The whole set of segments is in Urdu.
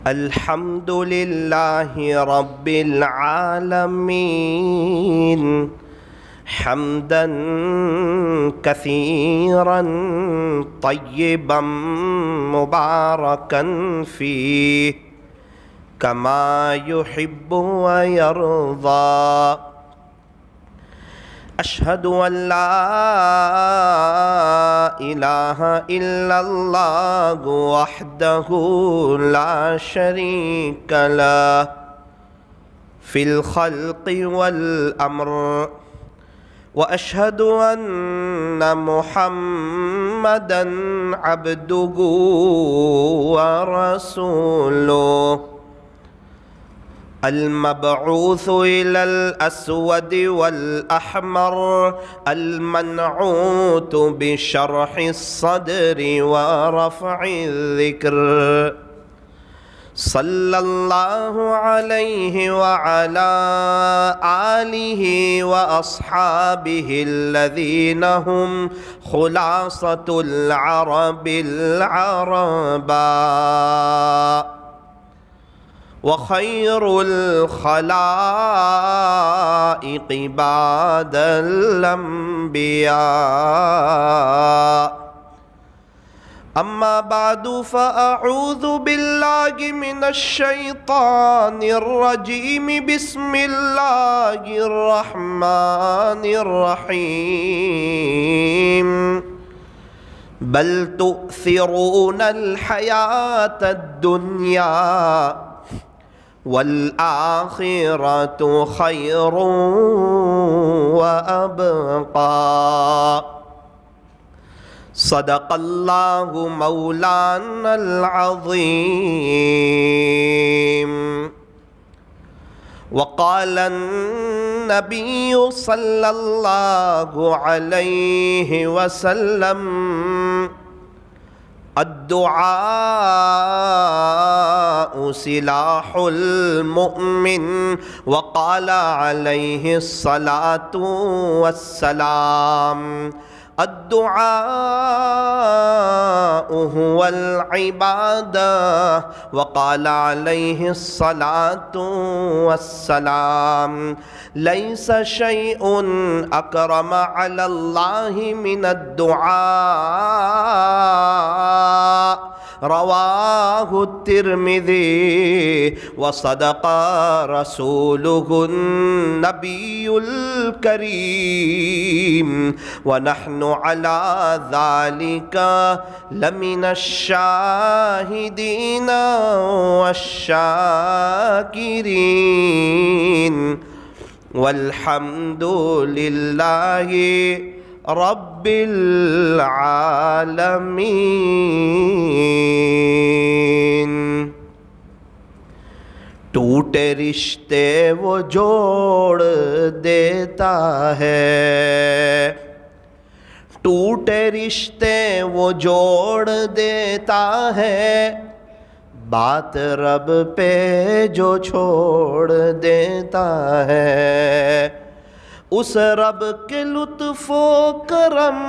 الحمد لله رب العالمين حمدا كثيرا طيبا مباركا فيه كما يحب ويرضى. أشهد أن لا إله إلا الله وحده لا شريك له في الخلق والأمر، وأشهد أن محمدًا عبده ورسوله المبعوث إلى الأسود والأحمر المنعوت بشرح الصدر ورفع الذكر، صلى الله عليه وعلى آله وأصحابه الذين هم خلاصة العرب العرباء وخير الخلائق بعد الأنبياء. أما بعد، فأعوذ بالله من الشيطان الرجيم. بسم الله الرحمن الرحيم. بل تؤثرون الحياة الدنيا والآخرة خير وأبقى. صدق الله مولانا العظيم. وقال النبي صلى الله عليه وسلم: الدعاء سلاح المؤمن. وقال عليه الصلاة والسلام: الدعاء هو العبادة. وقال عليه الصلاة والسلام: ليس شيء أكرم على الله من الدعاء. رواه الترمذي. وصدق رسوله النبي الكريم، ونحن على ذلك لمن الشاهدين والشاكرين، والحمد لله رب العالمین. ٹوٹے رشتے وہ جوڑ دیتا ہے، ٹوٹے رشتے وہ جوڑ دیتا ہے، بات رب پہ جو چھوڑ دیتا ہے. اس رب کے لطف و کرم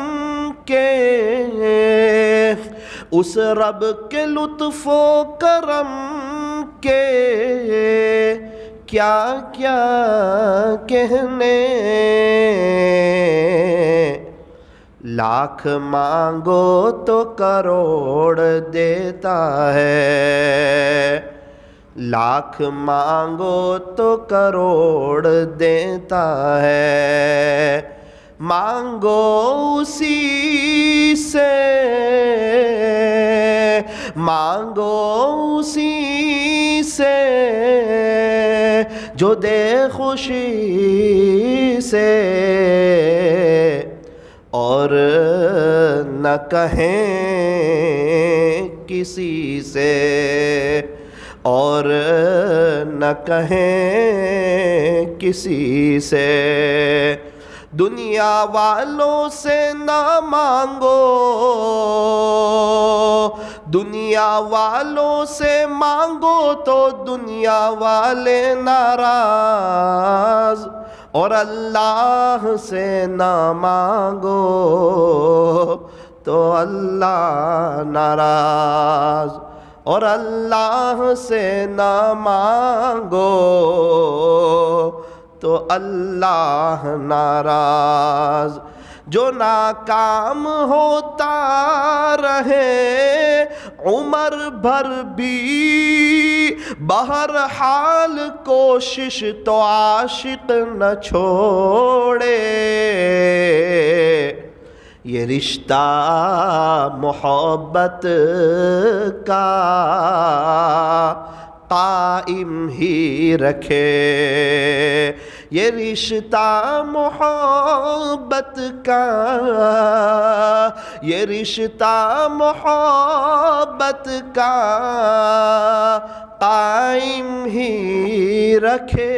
کے، اس رب کے لطف و کرم کے کیا کیا کہنے. لاکھ مانگو تو کروڑ دیتا ہے، لاکھ مانگو تو کروڑ دیتا ہے. مانگو اسی سے، مانگو اسی سے جو دے خوشی سے، اور نہ کہیں کسی سے، اور نہ کہیں کسی سے. دنیا والوں سے نہ مانگو، دنیا والوں سے مانگو تو دنیا والے ناراض، اور اللہ سے نہ مانگو تو اللہ ناراض. اور اللہ سے نہ مانگو تو اللہ ناراض. جو ناکام ہوتا رہے عمر بھر بھی بہرحال کوشش تو عاشق نہ چھوڑے. یہ رشتہ محبت کا قائم ہی رکھے. یہ رشتہ محبت کا، یہ رشتہ محبت کا قائم ہی رکھے.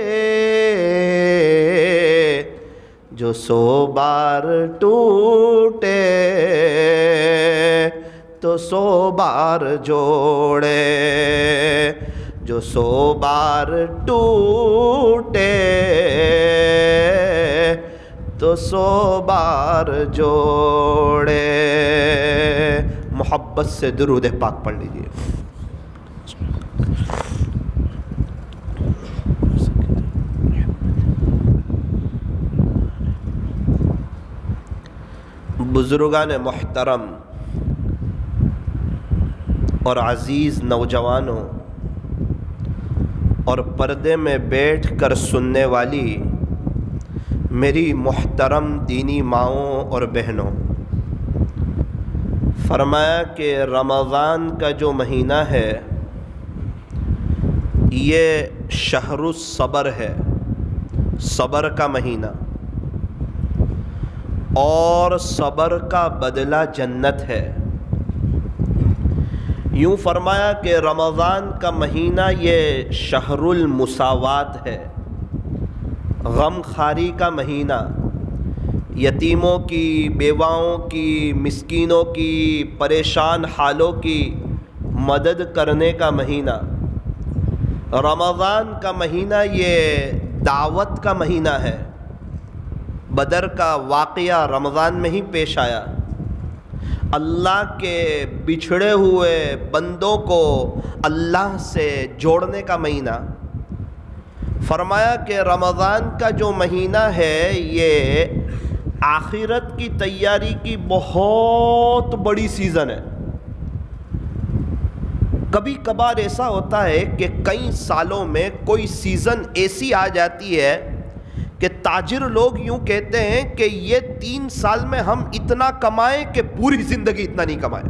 جو 100 بار ٹوٹے تو 100 بار جوڑے. جو 100 بار ٹوٹے تو 100 بار جوڑے. محبت سے درود پاک پڑھ لیجئے. بزرگان محترم اور عزیز نوجوانوں اور پردے میں بیٹھ کر سننے والی میری محترم دینی ماؤں اور بہنوں، فرمایا کہ رمضان کا جو مہینہ ہے یہ شہر الصبر ہے، صبر کا مہینہ، اور صبر کا بدلہ جنت ہے. یوں فرمایا کہ رمضان کا مہینہ یہ شہر المساوات ہے، غم خاری کا مہینہ، یتیموں کی، بیواؤں کی، مسکینوں کی، پریشان حالوں کی مدد کرنے کا مہینہ. رمضان کا مہینہ یہ دعوت کا مہینہ ہے. بدر کا واقعہ رمضان میں ہی پیش آیا. اللہ کے بچھڑے ہوئے بندوں کو اللہ سے جوڑنے کا مہینہ. فرمایا کہ رمضان کا جو مہینہ ہے یہ آخرت کی تیاری کی بہت بڑی سیزن ہے. کبھی کبھار ایسا ہوتا ہے کہ کئی سالوں میں کوئی سیزن ایسی آ جاتی ہے کہ تاجر لوگ یوں کہتے ہیں کہ یہ 3 سال میں ہم اتنا کمائیں کہ پوری زندگی اتنا نہیں کمائیں.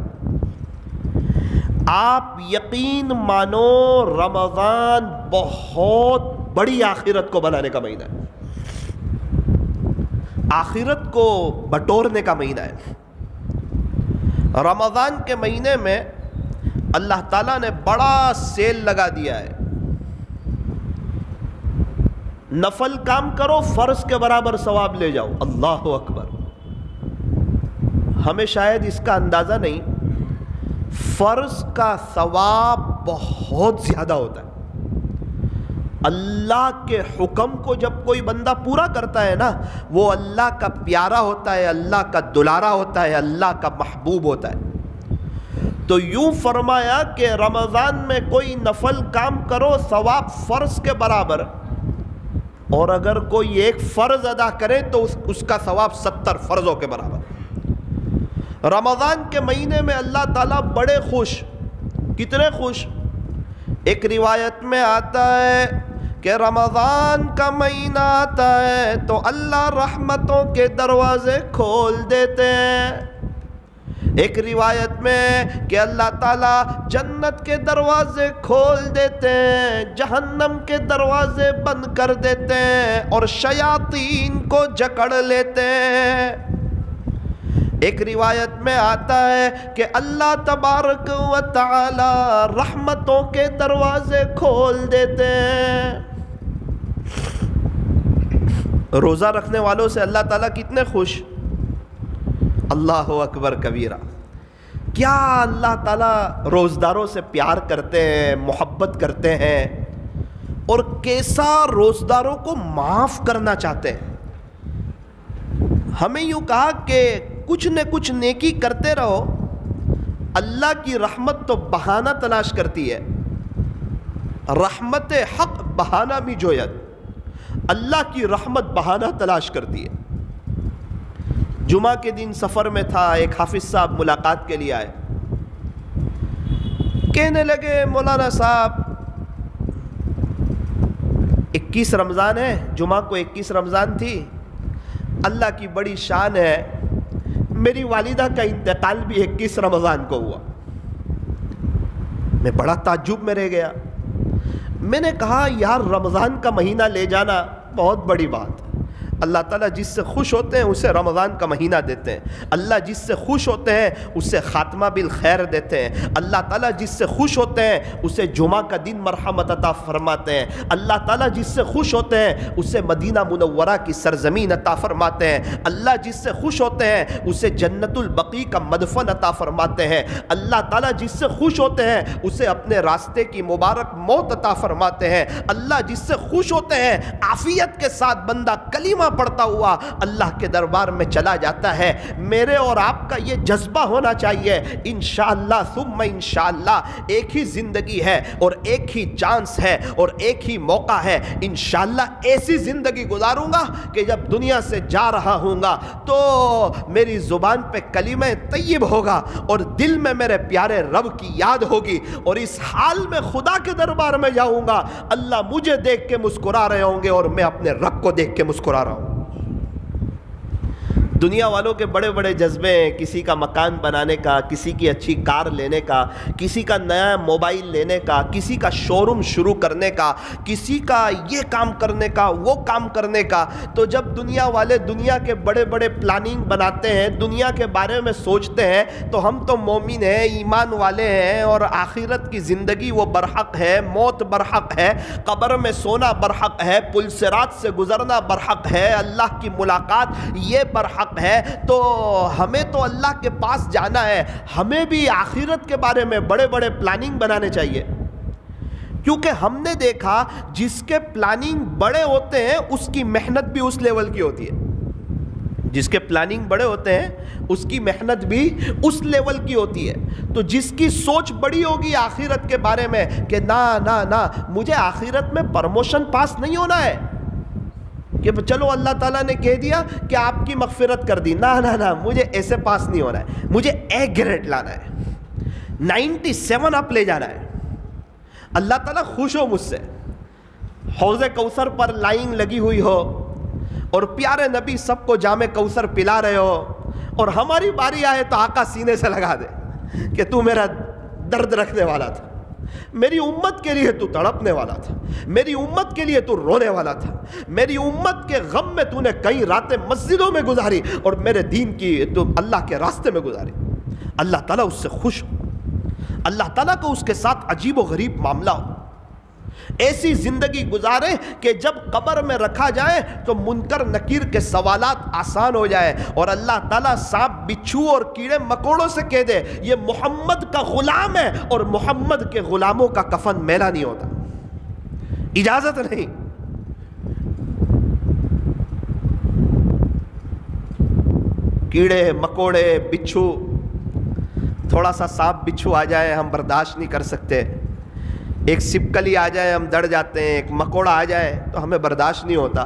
آپ یقین مانو رمضان بہت بڑی آخرت کو بنانے کا مہینہ ہے، آخرت کو بٹورنے کا مہینہ ہے. رمضان کے مہینے میں اللہ تعالیٰ نے بڑا سیل لگا دیا ہے. نفل کام کرو، فرض کے برابر ثواب لے جاؤ. اللہ اکبر. ہمیں شاید اس کا اندازہ نہیں، فرض کا ثواب بہت زیادہ ہوتا ہے. اللہ کے حکم کو جب کوئی بندہ پورا کرتا ہے نا، وہ اللہ کا پیارا ہوتا ہے، اللہ کا دلارا ہوتا ہے، اللہ کا محبوب ہوتا ہے. تو یوں فرمایا کہ رمضان میں کوئی نفل کام کرو، ثواب فرض کے برابر، اور اگر کوئی ایک فرض ادا کرے تو اس کا ثواب 70 فرضوں کے برابر. رمضان کے مہینے میں اللہ تعالیٰ بڑے خوش. کتنے خوش؟ ایک روایت میں آتا ہے کہ رمضان کا مہینہ آتا ہے تو اللہ رحمتوں کے دروازے کھول دیتے ہیں. ایک روایت میں کہ اللہ تعالیٰ جنت کے دروازے کھول دیتے ہیں، جہنم کے دروازے بند کر دیتے ہیں اور شیاطین کو جکڑ لیتے ہیں. ایک روایت میں آتا ہے کہ اللہ تبارک و تعالی رحمتوں کے دروازے کھول دیتے ہیں. روزہ رکھنے والوں سے اللہ تعالیٰ کتنے خوش. اللہ اکبر کبیرہ. کیا اللہ تعالیٰ روزداروں سے پیار کرتے ہیں، محبت کرتے ہیں، اور کیسا روزداروں کو معاف کرنا چاہتے ہیں. ہمیں یوں کہا کہ کچھ نہ کچھ نیکی کرتے رہو، اللہ کی رحمت تو بہانہ تلاش کرتی ہے، رحمت حق بہانہ می جوید، اللہ کی رحمت بہانہ تلاش کرتی ہے۔ جمعہ کے دن سفر میں تھا، ایک حافظ صاحب ملاقات کے لیے آئے، کہنے لگے مولانا صاحب 21 رمضان ہے، جمعہ کو 21 رمضان تھی، اللہ کی بڑی شان ہے، میری والدہ کا انتقال بھی 21 رمضان کو ہوا۔ میں بڑا تعجب میں رہ گیا، میں نے کہا یار رمضان کا مہینہ لے جانا بہت بڑی بات ہے، اللہ تعالیٰ جس سے خوش ہوتے ہیں اسے رمضان کا مہینہ دیتے ہیں، اللہ جس سے خوش ہوتے ہیں اسے خاتمہ بالخیر دیتے ہیں، اللہ تعالیٰ جس سے خوش ہوتے ہیں اسے جمعہ کا دن مرحمت عطا فرماتے ہیں، اللہ تعالیٰ جس سے خوش ہوتے ہیں اسے مدینہ منورہ کی سرزمین عطا فرماتے ہیں، اللہ جس سے خوش ہوتے ہیں اسے جنت البقیع کا مدفن عطا فرماتے ہیں، اللہ تعالیٰ جس سے خوش ہوتے ہیں اسے اپنے راستے کی مبارک موت عطا فرماتے ہیں، اللہ جس سے خوش ہوتے ہیں عافیت کے ساتھ بندہ کلمہ پڑھتا ہوا اللہ کے دربار میں چلا جاتا ہے۔ میرے اور آپ کا یہ جذبہ ہونا چاہیے، انشاءاللہ ثم انشاءاللہ ایک ہی زندگی ہے اور ایک ہی چانس ہے اور ایک ہی موقع ہے، انشاءاللہ ایسی زندگی گزاروں گا کہ جب دنیا سے جا رہا ہوں گا تو میری زبان پہ کلمہ طیب ہوگا اور دل میں میرے پیارے رب کی یاد ہوگی، اور اس حال میں خدا کے دربار میں جاؤں گا، اللہ مجھے دیکھ کے مسکرا رہے ہوں گے اور میں اپنے رب کو دیکھ کے مسکرا رہا ہوں۔ دنیا والوں کے بڑے بڑے جذبے ہیں، کسی کا مکان بنانے کا، کسی کی اچھی کار لینے کا، کسی کا نیا موبائل لینے کا، کسی کا شو روم شروع کرنے کا، کسی کا یہ کام کرنے کا، وہ کام کرنے کا۔ تو جب دنیا والے دنیا کے بڑے بڑے پلاننگ بناتے ہیں، دنیا کے بارے میں سوچتے ہیں، تو ہم تو مومن ہیں، ایمان والے ہیں، اور آخرت کی زندگی وہ برحق ہے، موت برحق ہے، قبر میں سونا برحق ہے، پل صراط سے گزرنا برحق ہے، اللہ کی ملاقات یہ برحق ہے۔ تو ہمیں تو اللہ کے پاس جانا ہے، ہمیں بھی آخرت کے بارے میں بڑے بڑے پلاننگ بنانے چاہیے، کیونکہ ہم نے دیکھا جس کے پلاننگ بڑے ہوتے ہیں اس کی محنت بھی اس لیول کی ہوتی ہے، جس کے پلاننگ بڑے ہوتے ہیں اس کی محنت بھی اس لیول کی ہوتی ہے۔ تو جس کی سوچ بڑی ہوگی آخرت کے بارے میں کہ نا مجھے آخرت میں پروموشن پاس نہیں ہونا ہے کہ چلو اللہ تعالیٰ نے کہہ دیا کہ آپ کی مغفرت کر دی، نا مجھے ایسے پاس نہیں ہونا ہے، مجھے اے گریڈ لانا ہے، 97 اپ لے جانا ہے۔ اللہ تعالیٰ خوش ہو مجھ سے، حوض کوثر پر لائن لگی ہوئی ہو اور پیارے نبی سب کو جام کوثر پلا رہے ہو، اور ہماری باری آئے تو آقا سینے سے لگا دے کہ تو میرا درد رکھنے والا تھا، میری امت کے لیے تو تڑپنے والا تھا، میری امت کے لیے تو رونے والا تھا، میری امت کے غم میں تو نے کئی راتیں مسجدوں میں گزاری اور میرے دین کی تو اللہ کے راستے میں گزاری۔ اللہ تعالیٰ اس سے خوش ہو، اللہ تعالیٰ کو اس کے ساتھ عجیب و غریب معاملہ ہو، ایسی زندگی گزارے کہ جب قبر میں رکھا جائے تو منکر نکیر کے سوالات آسان ہو جائے، اور اللہ تعالیٰ سانپ بچھو اور کیڑے مکوڑوں سے کہہ دے یہ محمد کا غلام ہے، اور محمد کے غلاموں کا کفن میلا نہیں ہوتا، اجازت نہیں۔ کیڑے مکوڑے بچھو، تھوڑا سا سانپ بچھو آ جائے ہم برداشت نہیں کر سکتے، ایک سپکلی آ جائے ہم ڈر جاتے ہیں، ایک مکوڑا آ جائے تو ہمیں برداشت نہیں ہوتا۔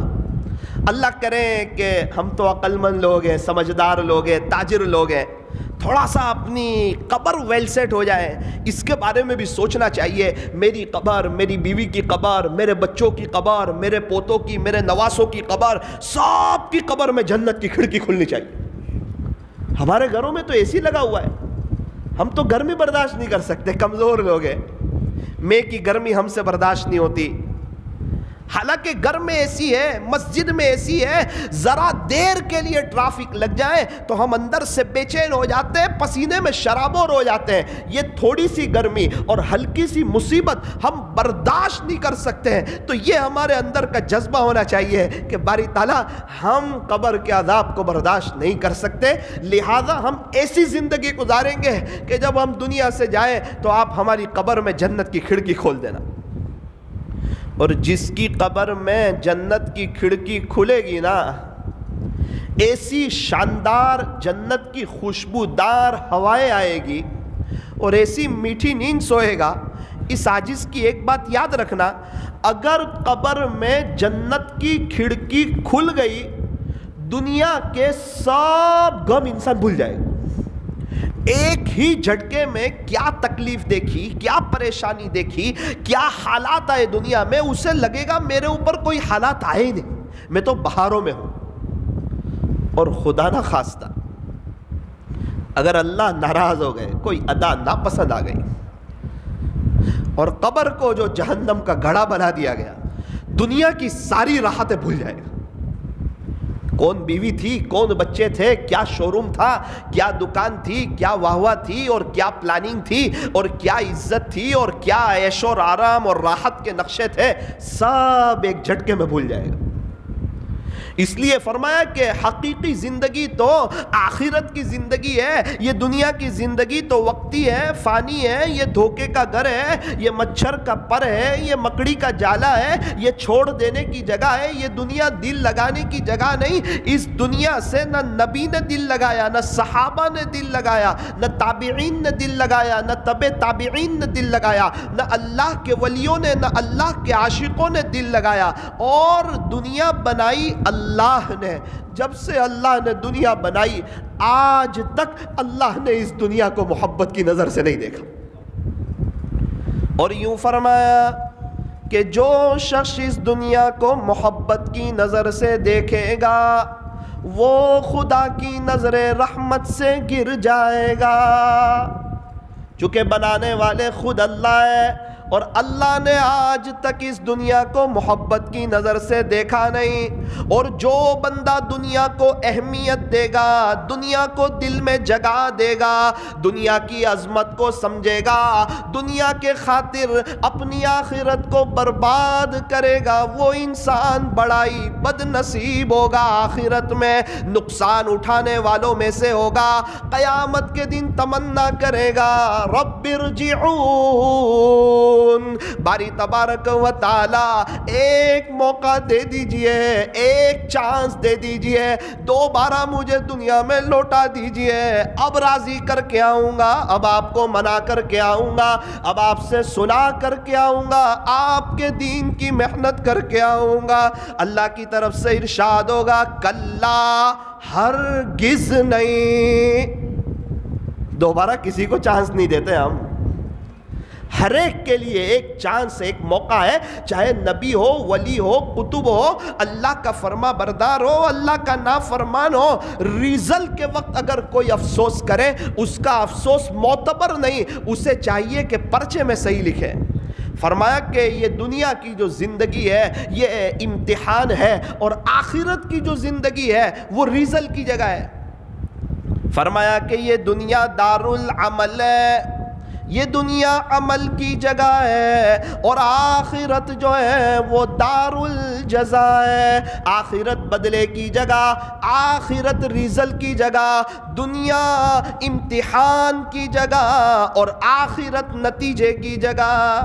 اللہ کریں کہ ہم تو عقل مند لوگ ہیں، سمجھدار لوگ ہیں، تاجر لوگ ہیں، تھوڑا سا اپنی قبر ویل سیٹ ہو جائے، اس کے بارے میں بھی سوچنا چاہیے، میری قبر، میری بیوی کی قبر، میرے بچوں کی قبر، میرے پوتوں کی، میرے نواسوں کی قبر، سب کی قبر میں جنت کی کھڑکی کھلنی چاہیے۔ ہمارے گھروں میں تو اے سی لگا ہوا ہے، ہم تو گرمی برداشت نہیں کر سکتے، کمزور لوگ ہیں، میں کی گرمی ہم سے برداشت نہیں ہوتی، حالانکہ گھر میں ایسی ہے، مسجد میں ایسی ہے، ذرا دیر کے لیے ٹرافک لگ جائے تو ہم اندر سے بے چین ہو جاتے ہیں، پسینے میں شرابور ہو جاتے ہیں۔ یہ تھوڑی سی گرمی اور ہلکی سی مصیبت ہم برداشت نہیں کر سکتے ہیں، تو یہ ہمارے اندر کا جذبہ ہونا چاہیے کہ باری تعالیٰ ہم قبر کے عذاب کو برداشت نہیں کر سکتے، لہٰذا ہم ایسی زندگی گزاریں گے کہ جب ہم دنیا سے جائیں تو آپ ہماری قبر میں جنت کی کھڑکی کھول دینا، اور جس کی قبر میں جنت کی کھڑکی کھلے گی نا، ایسی شاندار جنت کی خوشبودار ہوائیں آئے گی، اور ایسی میٹھی نیند سوئے گا۔ اس عاجز کی ایک بات یاد رکھنا، اگر قبر میں جنت کی کھڑکی کھل گئی، دنیا کے سب غم انسان بھول جائے گا۔ ایک ہی جھٹکے میں کیا تکلیف دیکھی، کیا پریشانی دیکھی، کیا حالات آئے دنیا میں، اسے لگے گا میرے اوپر کوئی حالات آئے ہی نہیں، میں تو بہاروں میں ہوں۔ اور خدا نہ خواستہ اگر اللہ ناراض ہو گئے، کوئی ادا ناپسند آ گئی اور قبر کو جو جہنم کا گڑھا بنا دیا گیا، دنیا کی ساری راحتیں بھول جائے گا۔ کون بیوی تھی، کون بچے تھے، کیا شو روم تھا، کیا دکان تھی، کیا واہ واہ تھی، اور کیا پلاننگ تھی، اور کیا عزت تھی، اور کیا عیش اور آرام اور راحت کے نقشے تھے، سب ایک جھٹکے میں بھول جائے گا۔ اس لیے فرمایا کہ حقیقی زندگی تو آخرت کی زندگی ہے، یہ دنیا کی زندگی تو وقتی ہے، فانی ہے، یہ دھوکے کا گھر ہے، یہ مچھر کا پر ہے، یہ مکڑی کا جالا ہے، یہ چھوڑ دینے کی جگہ ہے، یہ دنیا دل لگانے کی جگہ نہیں۔ اس دنیا سے نہ نبی نے دل لگایا، نہ صحابہ نے دل لگایا، نہ تابعین نے دل لگایا، نہ تبع تابعین نے دل لگایا، نہ اللہ کے ولیوں نے، نہ اللہ کے عاشقوں نے دل لگایا۔ اور دنیا بنائی اللہ نے۔ جب سے اللہ نے دنیا بنائی آج تک اللہ نے اس دنیا کو محبت کی نظر سے نہیں دیکھا۔ اور یوں فرمایا کہ جو شخص اس دنیا کو محبت کی نظر سے دیکھے گا وہ خدا کی نظر رحمت سے گر جائے گا۔ چونکہ بنانے والے خود اللہ ہے، اور اللہ نے آج تک اس دنیا کو محبت کی نظر سے دیکھا نہیں۔ اور جو بندہ دنیا کو اہمیت دے گا، دنیا کو دل میں جگہ دے گا، دنیا کی عظمت کو سمجھے گا، دنیا کے خاطر اپنی آخرت کو برباد کرے گا، وہ انسان بڑا ہی بد نصیب ہوگا، آخرت میں نقصان اٹھانے والوں میں سے ہوگا۔ قیامت کے دن تمنا کرے گا رب ارجعون، باری تبارک و تعالی ایک موقع دے دیجئے، ایک چانس دے دیجئے، دوبارہ مجھے دنیا میں لوٹا دیجئے، اب راضی کر کے آؤں گا، اب آپ کو منا کر کے آؤں گا، اب آپ سے سنا کر کے آؤں گا، آپ کے دین کی محنت کر کے آؤں گا۔ اللہ کی طرف سے ارشاد ہوگا کلا، ہرگز نہیں۔ دوبارہ کسی کو چانس نہیں دیتے ہم، ہر ایک کے لیے ایک چانس، ایک موقع ہے، چاہے نبی ہو، ولی ہو، قطب ہو، اللہ کا فرما بردار ہو، اللہ کا نافرمان ہو۔ ریزلٹ کے وقت اگر کوئی افسوس کرے اس کا افسوس معتبر نہیں، اسے چاہیے کہ پرچے میں صحیح لکھے۔ فرمایا کہ یہ دنیا کی جو زندگی ہے یہ امتحان ہے، اور آخرت کی جو زندگی ہے وہ ریزلٹ کی جگہ ہے۔ فرمایا کہ یہ دنیا دارالعمل ہے، یہ دنیا عمل کی جگہ ہے، اور آخرت جو ہے وہ دار الجزا ہے، آخرت بدلے کی جگہ، آخرت ریزلٹ کی جگہ، دنیا امتحان کی جگہ اور آخرت نتیجے کی جگہ۔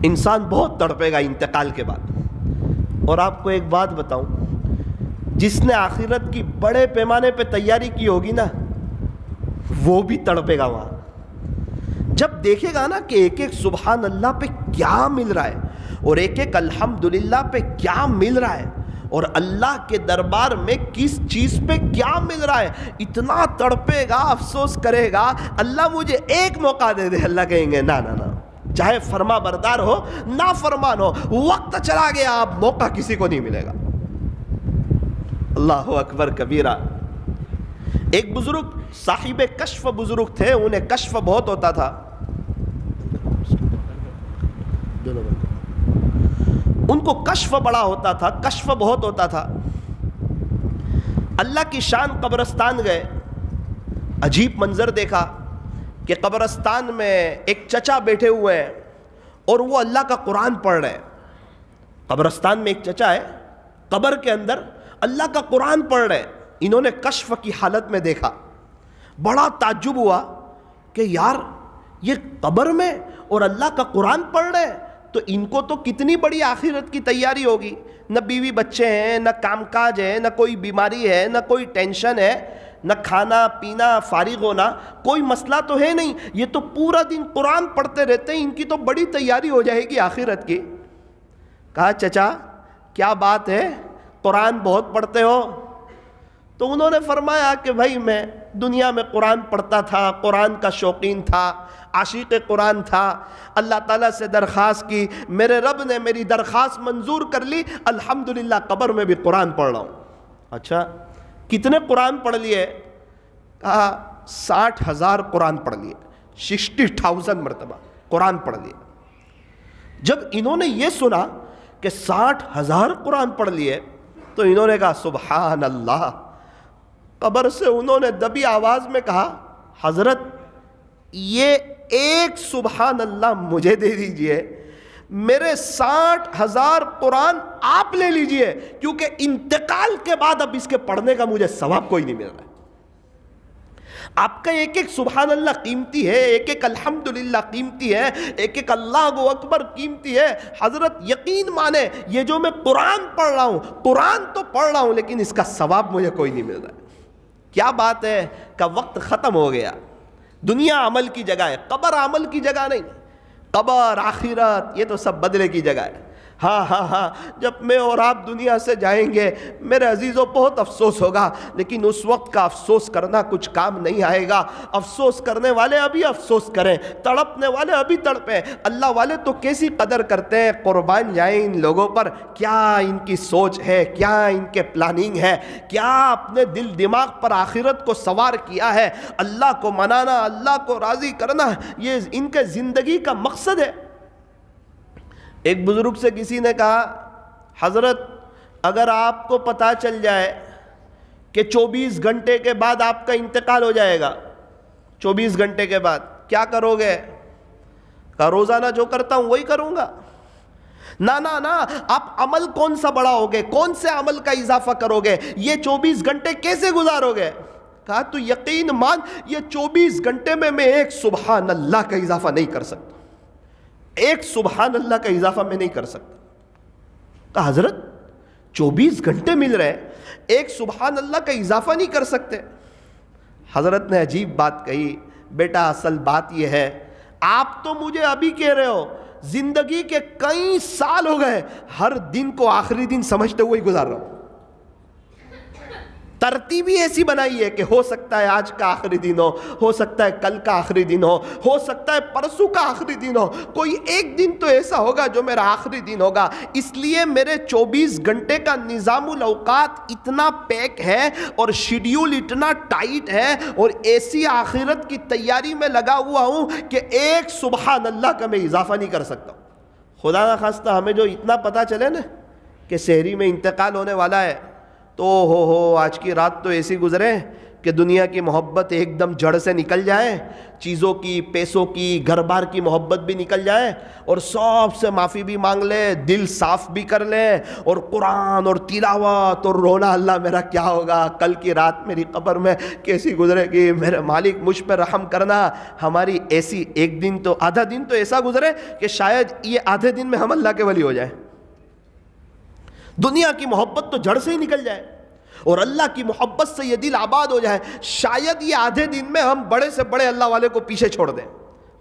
انسان بہت تڑپے گا انتقال کے بعد۔ اور آپ کو ایک بات بتاؤں، جس نے آخرت کی بڑے پیمانے پہ تیاری کی ہوگی نا وہ بھی تڑپے گا وہاں، جب دیکھے گا نا کہ ایک ایک سبحان اللہ پہ کیا مل رہا ہے اور ایک ایک الحمدللہ پہ کیا مل رہا ہے، اور اللہ کے دربار میں کس چیز پہ کیا مل رہا ہے، اتنا تڑپے گا، افسوس کرے گا، اللہ مجھے ایک موقع دے دے۔ اللہ کہیں گے نا نا نا، چاہے فرما بردار ہو نافرمان ہو، وقت چلا گیا، اب موقع کسی کو نہیں ملے گا۔ اللہ اکبر کبیرہ۔ ایک بزرگ صاحب کشف بزرگ تھے، انہیں کشف بہت ہوتا تھا، ان کو کشف بڑا ہوتا تھا، کشف بہت ہوتا تھا۔ اللہ کی شان قبرستان گئے، عجیب منظر دیکھا کہ قبرستان میں ایک چچا بیٹھے ہوئے ہیں اور وہ اللہ کا قرآن پڑھ رہے ہیں۔ قبرستان میں ایک چچا ہے، قبر کے اندر اللہ کا قرآن پڑھ رہے ہیں۔ انہوں نے کشف کی حالت میں دیکھا، بڑا تعجب ہوا کہ یار یہ قبر میں اور اللہ کا قرآن پڑھ رہے ہیں، تو ان کو تو کتنی بڑی آخرت کی تیاری ہوگی، نہ بیوی بچے ہیں، نہ کام کاج ہے، نہ کوئی بیماری ہے، نہ کوئی ٹینشن ہے، نہ کھانا پینا فارغ ہونا کوئی مسئلہ تو ہے نہیں، یہ تو پورا دن قرآن پڑھتے رہتے ہیں، ان کی تو بڑی تیاری ہو جائے گی آخرت کی۔ کہا چچا کیا بات ہے، قرآن بہت پڑھتے ہو؟ تو انہوں نے فرمایا کہ بھائی میں دنیا میں قرآن پڑھتا تھا، قرآن کا شوقین تھا، عاشق قرآن تھا، اللہ تعالیٰ سے درخواست کی، میرے رب نے میری درخواست منظور کر لی، الحمدللہ قبر میں بھی قرآن پڑھ رہا ہوں۔ اچھا کتنے قرآن پڑھ لیے؟ کہا 60,000 قرآن پڑھ لیے، 60,000 مرتبہ قرآن پڑھ لیے۔ جب انہوں نے یہ سنا کہ 60,000 قرآن پڑھ لیے تو انہوں نے کہا سبحان اللہ۔ قبر سے انہوں نے دبی آواز میں کہا حضرت یہ ایک سبحان اللہ مجھے دے دیجئے، میرے 60,000 قرآن آپ لے لیجئے، کیونکہ انتقال کے بعد اب اس کے پڑھنے کا مجھے ثواب کوئی نہیں مل رہا ہے۔ آپ کا ایک ایک سبحان اللہ قیمتی ہے، ایک ایک الحمدللہ قیمتی ہے، ایک ایک اللہ اکبر قیمتی ہے۔ حضرت یقین مانے یہ جو میں قرآن پڑھ رہا ہوں، قرآن تو پڑھ رہا ہوں لیکن اس کا ثواب مجھے کوئی نہیں مل رہا ہے۔ کیا بات ہے کہ وقت ختم ہو گیا، دنیا عمل کی جگہ ہے، قبر عمل کی جگہ نہیں، قبر آخرت یہ تو سب بدلے کی جگہ ہے۔ ہاں جب میں اور آپ دنیا سے جائیں گے میرے عزیزوں بہت افسوس ہوگا، لیکن اس وقت کا افسوس کرنا کچھ کام نہیں آئے گا۔ افسوس کرنے والے ابھی افسوس کریں، تڑپنے والے ابھی تڑپیں۔ اللہ والے تو کیسی قدر کرتے ہیں، قربان جائیں ان لوگوں پر، کیا ان کی سوچ ہے، کیا ان کے پلاننگ ہے، کیا اپنے دل دماغ پر آخرت کو سوار کیا ہے۔ اللہ کو منانا، اللہ کو راضی کرنا، یہ ان کے زندگی کا مقصد ہے۔ ایک بزرگ سے کسی نے کہا حضرت اگر آپ کو پتہ چل جائے کہ 24 گھنٹے کے بعد آپ کا انتقال ہو جائے گا، 24 گھنٹے کے بعد کیا کرو گے؟ کہا روزانہ جو کرتا ہوں وہی کروں گا۔ نا آپ عمل کون سا بڑھاؤ گے، کون سے عمل کا اضافہ کرو گے، یہ 24 گھنٹے کیسے گزارو گے؟ کہا تو یقین مان یہ 24 گھنٹے میں ایک سبحان اللہ کا اضافہ نہیں کر سکتا، ایک سبحان اللہ کا اضافہ میں نہیں کر سکتا۔ کہا حضرت 24 گھنٹے مل رہے ایک سبحان اللہ کا اضافہ نہیں کر سکتے؟ حضرت نے عجیب بات کہی، بیٹا اصل بات یہ ہے آپ تو مجھے ابھی کہہ رہے ہو، زندگی کے کئی سال ہو گئے ہر دن کو آخری دن سمجھتے ہوئے گزار رہا ہوں۔ ترتیب ہی ایسی بنائی ہے کہ ہو سکتا ہے آج کا آخری دن ہو سکتا ہے کل کا آخری دن ہو سکتا ہے پرسوں کا آخری دن ہو، کوئی ایک دن تو ایسا ہوگا جو میرا آخری دن ہوگا۔ اس لیے میرے 24 گھنٹے کا نظام الاوقات اتنا پیک ہے اور شیڈیول اتنا ٹائٹ ہے اور ایسی آخرت کی تیاری میں لگا ہوا ہوں کہ ایک سبحان اللہ کا میں اضافہ نہیں کر سکتا۔ خدا نہ خواستہ ہمیں جو اتنا پتہ چلے نا کہ سحری میں انتقال ہونے والا ہے تو ہو آج کی رات تو ایسی گزرے کہ دنیا کی محبت ایک دم جڑ سے نکل جائے، چیزوں کی، پیسوں کی، گھر بار کی محبت بھی نکل جائے اور سب سے معافی بھی مانگ لے، دل صاف بھی کر لے اور قرآن اور تلاوت اور رونا اللہ میرا کیا ہوگا، کل کی رات میری قبر میں کیسی گزرے گی، میرے مالک مجھ پر رحم کرنا۔ ہماری ایسی ایک دن تو آدھا دن تو ایسا گزرے کہ شاید یہ آدھے دن میں ہم اللہ کے ولی ہو جائیں، دنیا کی محبت تو جڑ سے ہی نکل جائے اور اللہ کی محبت سے یہ دل آباد ہو جائے، شاید یہ آدھے دن میں ہم بڑے سے بڑے اللہ والے کو پیچھے چھوڑ دیں۔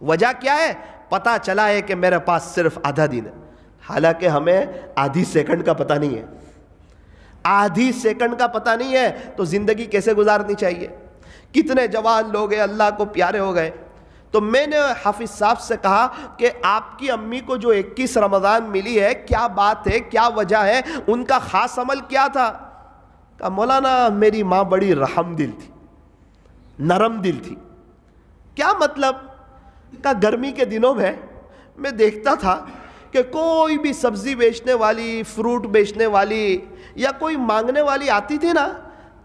وجہ کیا ہے؟ پتہ چلا ہے کہ میرے پاس صرف آدھا دن ہے، حالانکہ ہمیں آدھی سیکنڈ کا پتہ نہیں ہے، آدھی سیکنڈ کا پتہ نہیں ہے تو زندگی کیسے گزارنی چاہیے؟ کتنے جوان لوگ ہیں اللہ کو پیارے ہو گئے۔ تو میں نے حافظ صاحب سے کہا کہ آپ کی امی کو جو 21 رمضان ملی ہے کیا بات ہے، کیا وجہ ہے، ان کا خاص عمل کیا تھا؟ کہا مولانا میری ماں بڑی رحم دل تھی، نرم دل تھی۔ کیا مطلب؟ کہا گرمی کے دنوں میں دیکھتا تھا کہ کوئی بھی سبزی بیچنے والی، فروٹ بیچنے والی یا کوئی مانگنے والی آتی تھی نا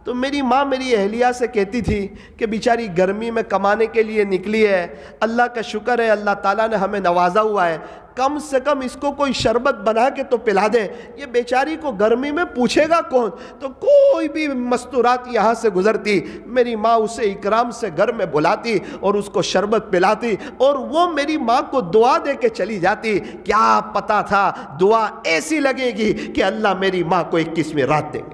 تو میری ماں میری اہلیہ سے کہتی تھی کہ بیچاری گرمی میں کمانے کے لیے نکلی ہے، اللہ کا شکر ہے اللہ تعالیٰ نے ہمیں نوازا ہوا ہے، کم سے کم اس کو کوئی شربت بنا کے تو پلا دے، یہ بیچاری کو گرمی میں پوچھے گا کون؟ تو کوئی بھی مستورات یہاں سے گزرتی میری ماں اسے اکرام سے گھر میں بلاتی اور اس کو شربت پلاتی اور وہ میری ماں کو دعا دے کے چلی جاتی۔ کیا پتا تھا دعا ایسی لگے گی کہ اللہ میری ماں کو 21ویں رات دیں گے۔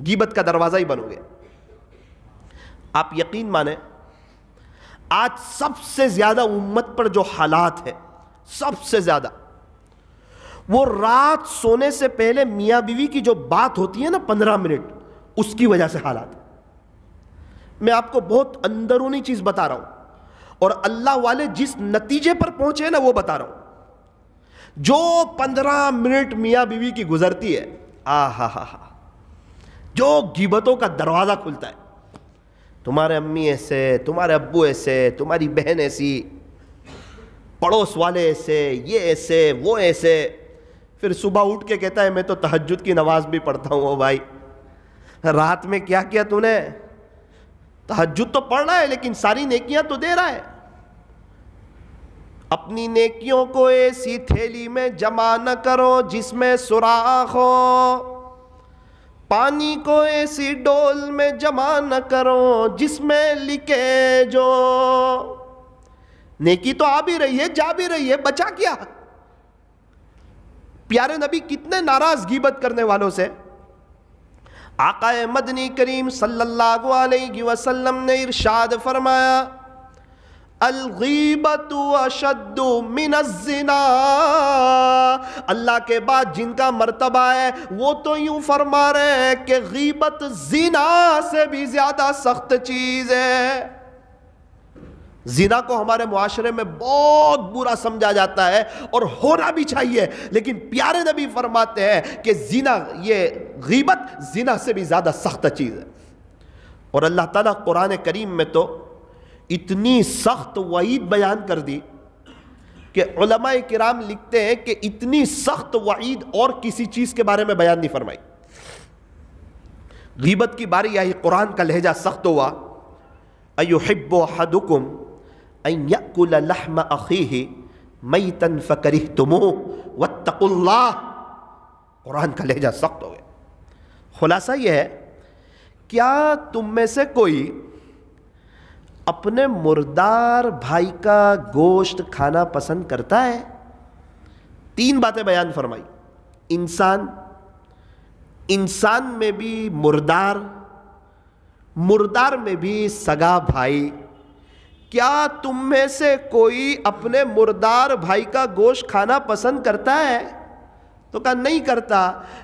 غیبت کا دروازہ ہی بنو گے. آپ یقین مانیں آج سب سے زیادہ امت پر جو حالات ہے سب سے زیادہ وہ رات سونے سے پہلے میاں بیوی کی جو بات ہوتی ہے نا 15 منٹ, اس کی وجہ سے حالات. میں آپ کو بہت اندرونی چیز بتا رہا ہوں اور اللہ والے جس نتیجے پر پہنچے نا وہ بتا رہا ہوں. جو 15 منٹ میاں بیوی کی گزرتی ہے, جو غیبتوں کا دروازہ کھلتا ہے, تمہارے امی ایسے, تمہارے ابو ایسے, تمہاری بہن ایسی, پڑوس والے ایسے, یہ ایسے, وہ ایسے. پھر صبح اٹھ کے کہتا ہے میں تو تہجد کی نماز بھی پڑھتا ہوں. او بھائی, رات میں کیا کیا تو نے؟ تہجد تو پڑھ رہا ہے لیکن ساری نیکیاں تو دے رہا ہے. اپنی نیکیوں کو ایسی تھیلی میں جمع نہ کرو جس میں سوراخ ہو, پانی کو ایسی ڈول میں جمع نہ کرو جس میں لکھے جو. نیکی تو آ بھی رہی ہے, جا بھی رہی ہے, بچا کیا؟ پیارے نبی کتنے ناراض غیبت کرنے والوں سے. آقا مدنی کریم صلی اللہ علیہ وسلم نے ارشاد فرمایا الغیبت اشد من الزنا. اللہ کے بعد جن کا مرتبہ ہے وہ تو یوں فرما رہے ہیں کہ غیبت زنا سے بھی زیادہ سخت چیز ہے. زنا کو ہمارے معاشرے میں بہت برا سمجھا جاتا ہے اور ہونا بھی چاہیے, لیکن پیارے نبی فرماتے ہیں کہ زنا, یہ غیبت زنا سے بھی زیادہ سخت چیز ہے. اور اللہ تعالیٰ قرآن کریم میں تو اتنی سخت وعید بیان کر دی کہ علماء کرام لکھتے ہیں کہ اتنی سخت وعید اور کسی چیز کے بارے میں بیان نہیں فرمائی. غیبت کی باری آئی, قرآن کا لہجہ سخت ہوا. ایحب احدکم ان یأکل لحم اخیہ میتا فکرہتموہ واتقوا اللہ. قرآن کا لہجہ سخت ہو گیا. خلاصہ یہ ہے, کیا تم میں سے کوئی اپنے مردار بھائی کا گوشت کھانا پسند کرتا ہے؟ 3 باتیں بیان فرمائی. انسان میں بھی مردار, مردار میں بھی سگا بھائی. کیا تم میں سے کوئی اپنے مردار بھائی کا گوشت کھانا پسند کرتا ہے؟ تو کہا نہیں کرتا.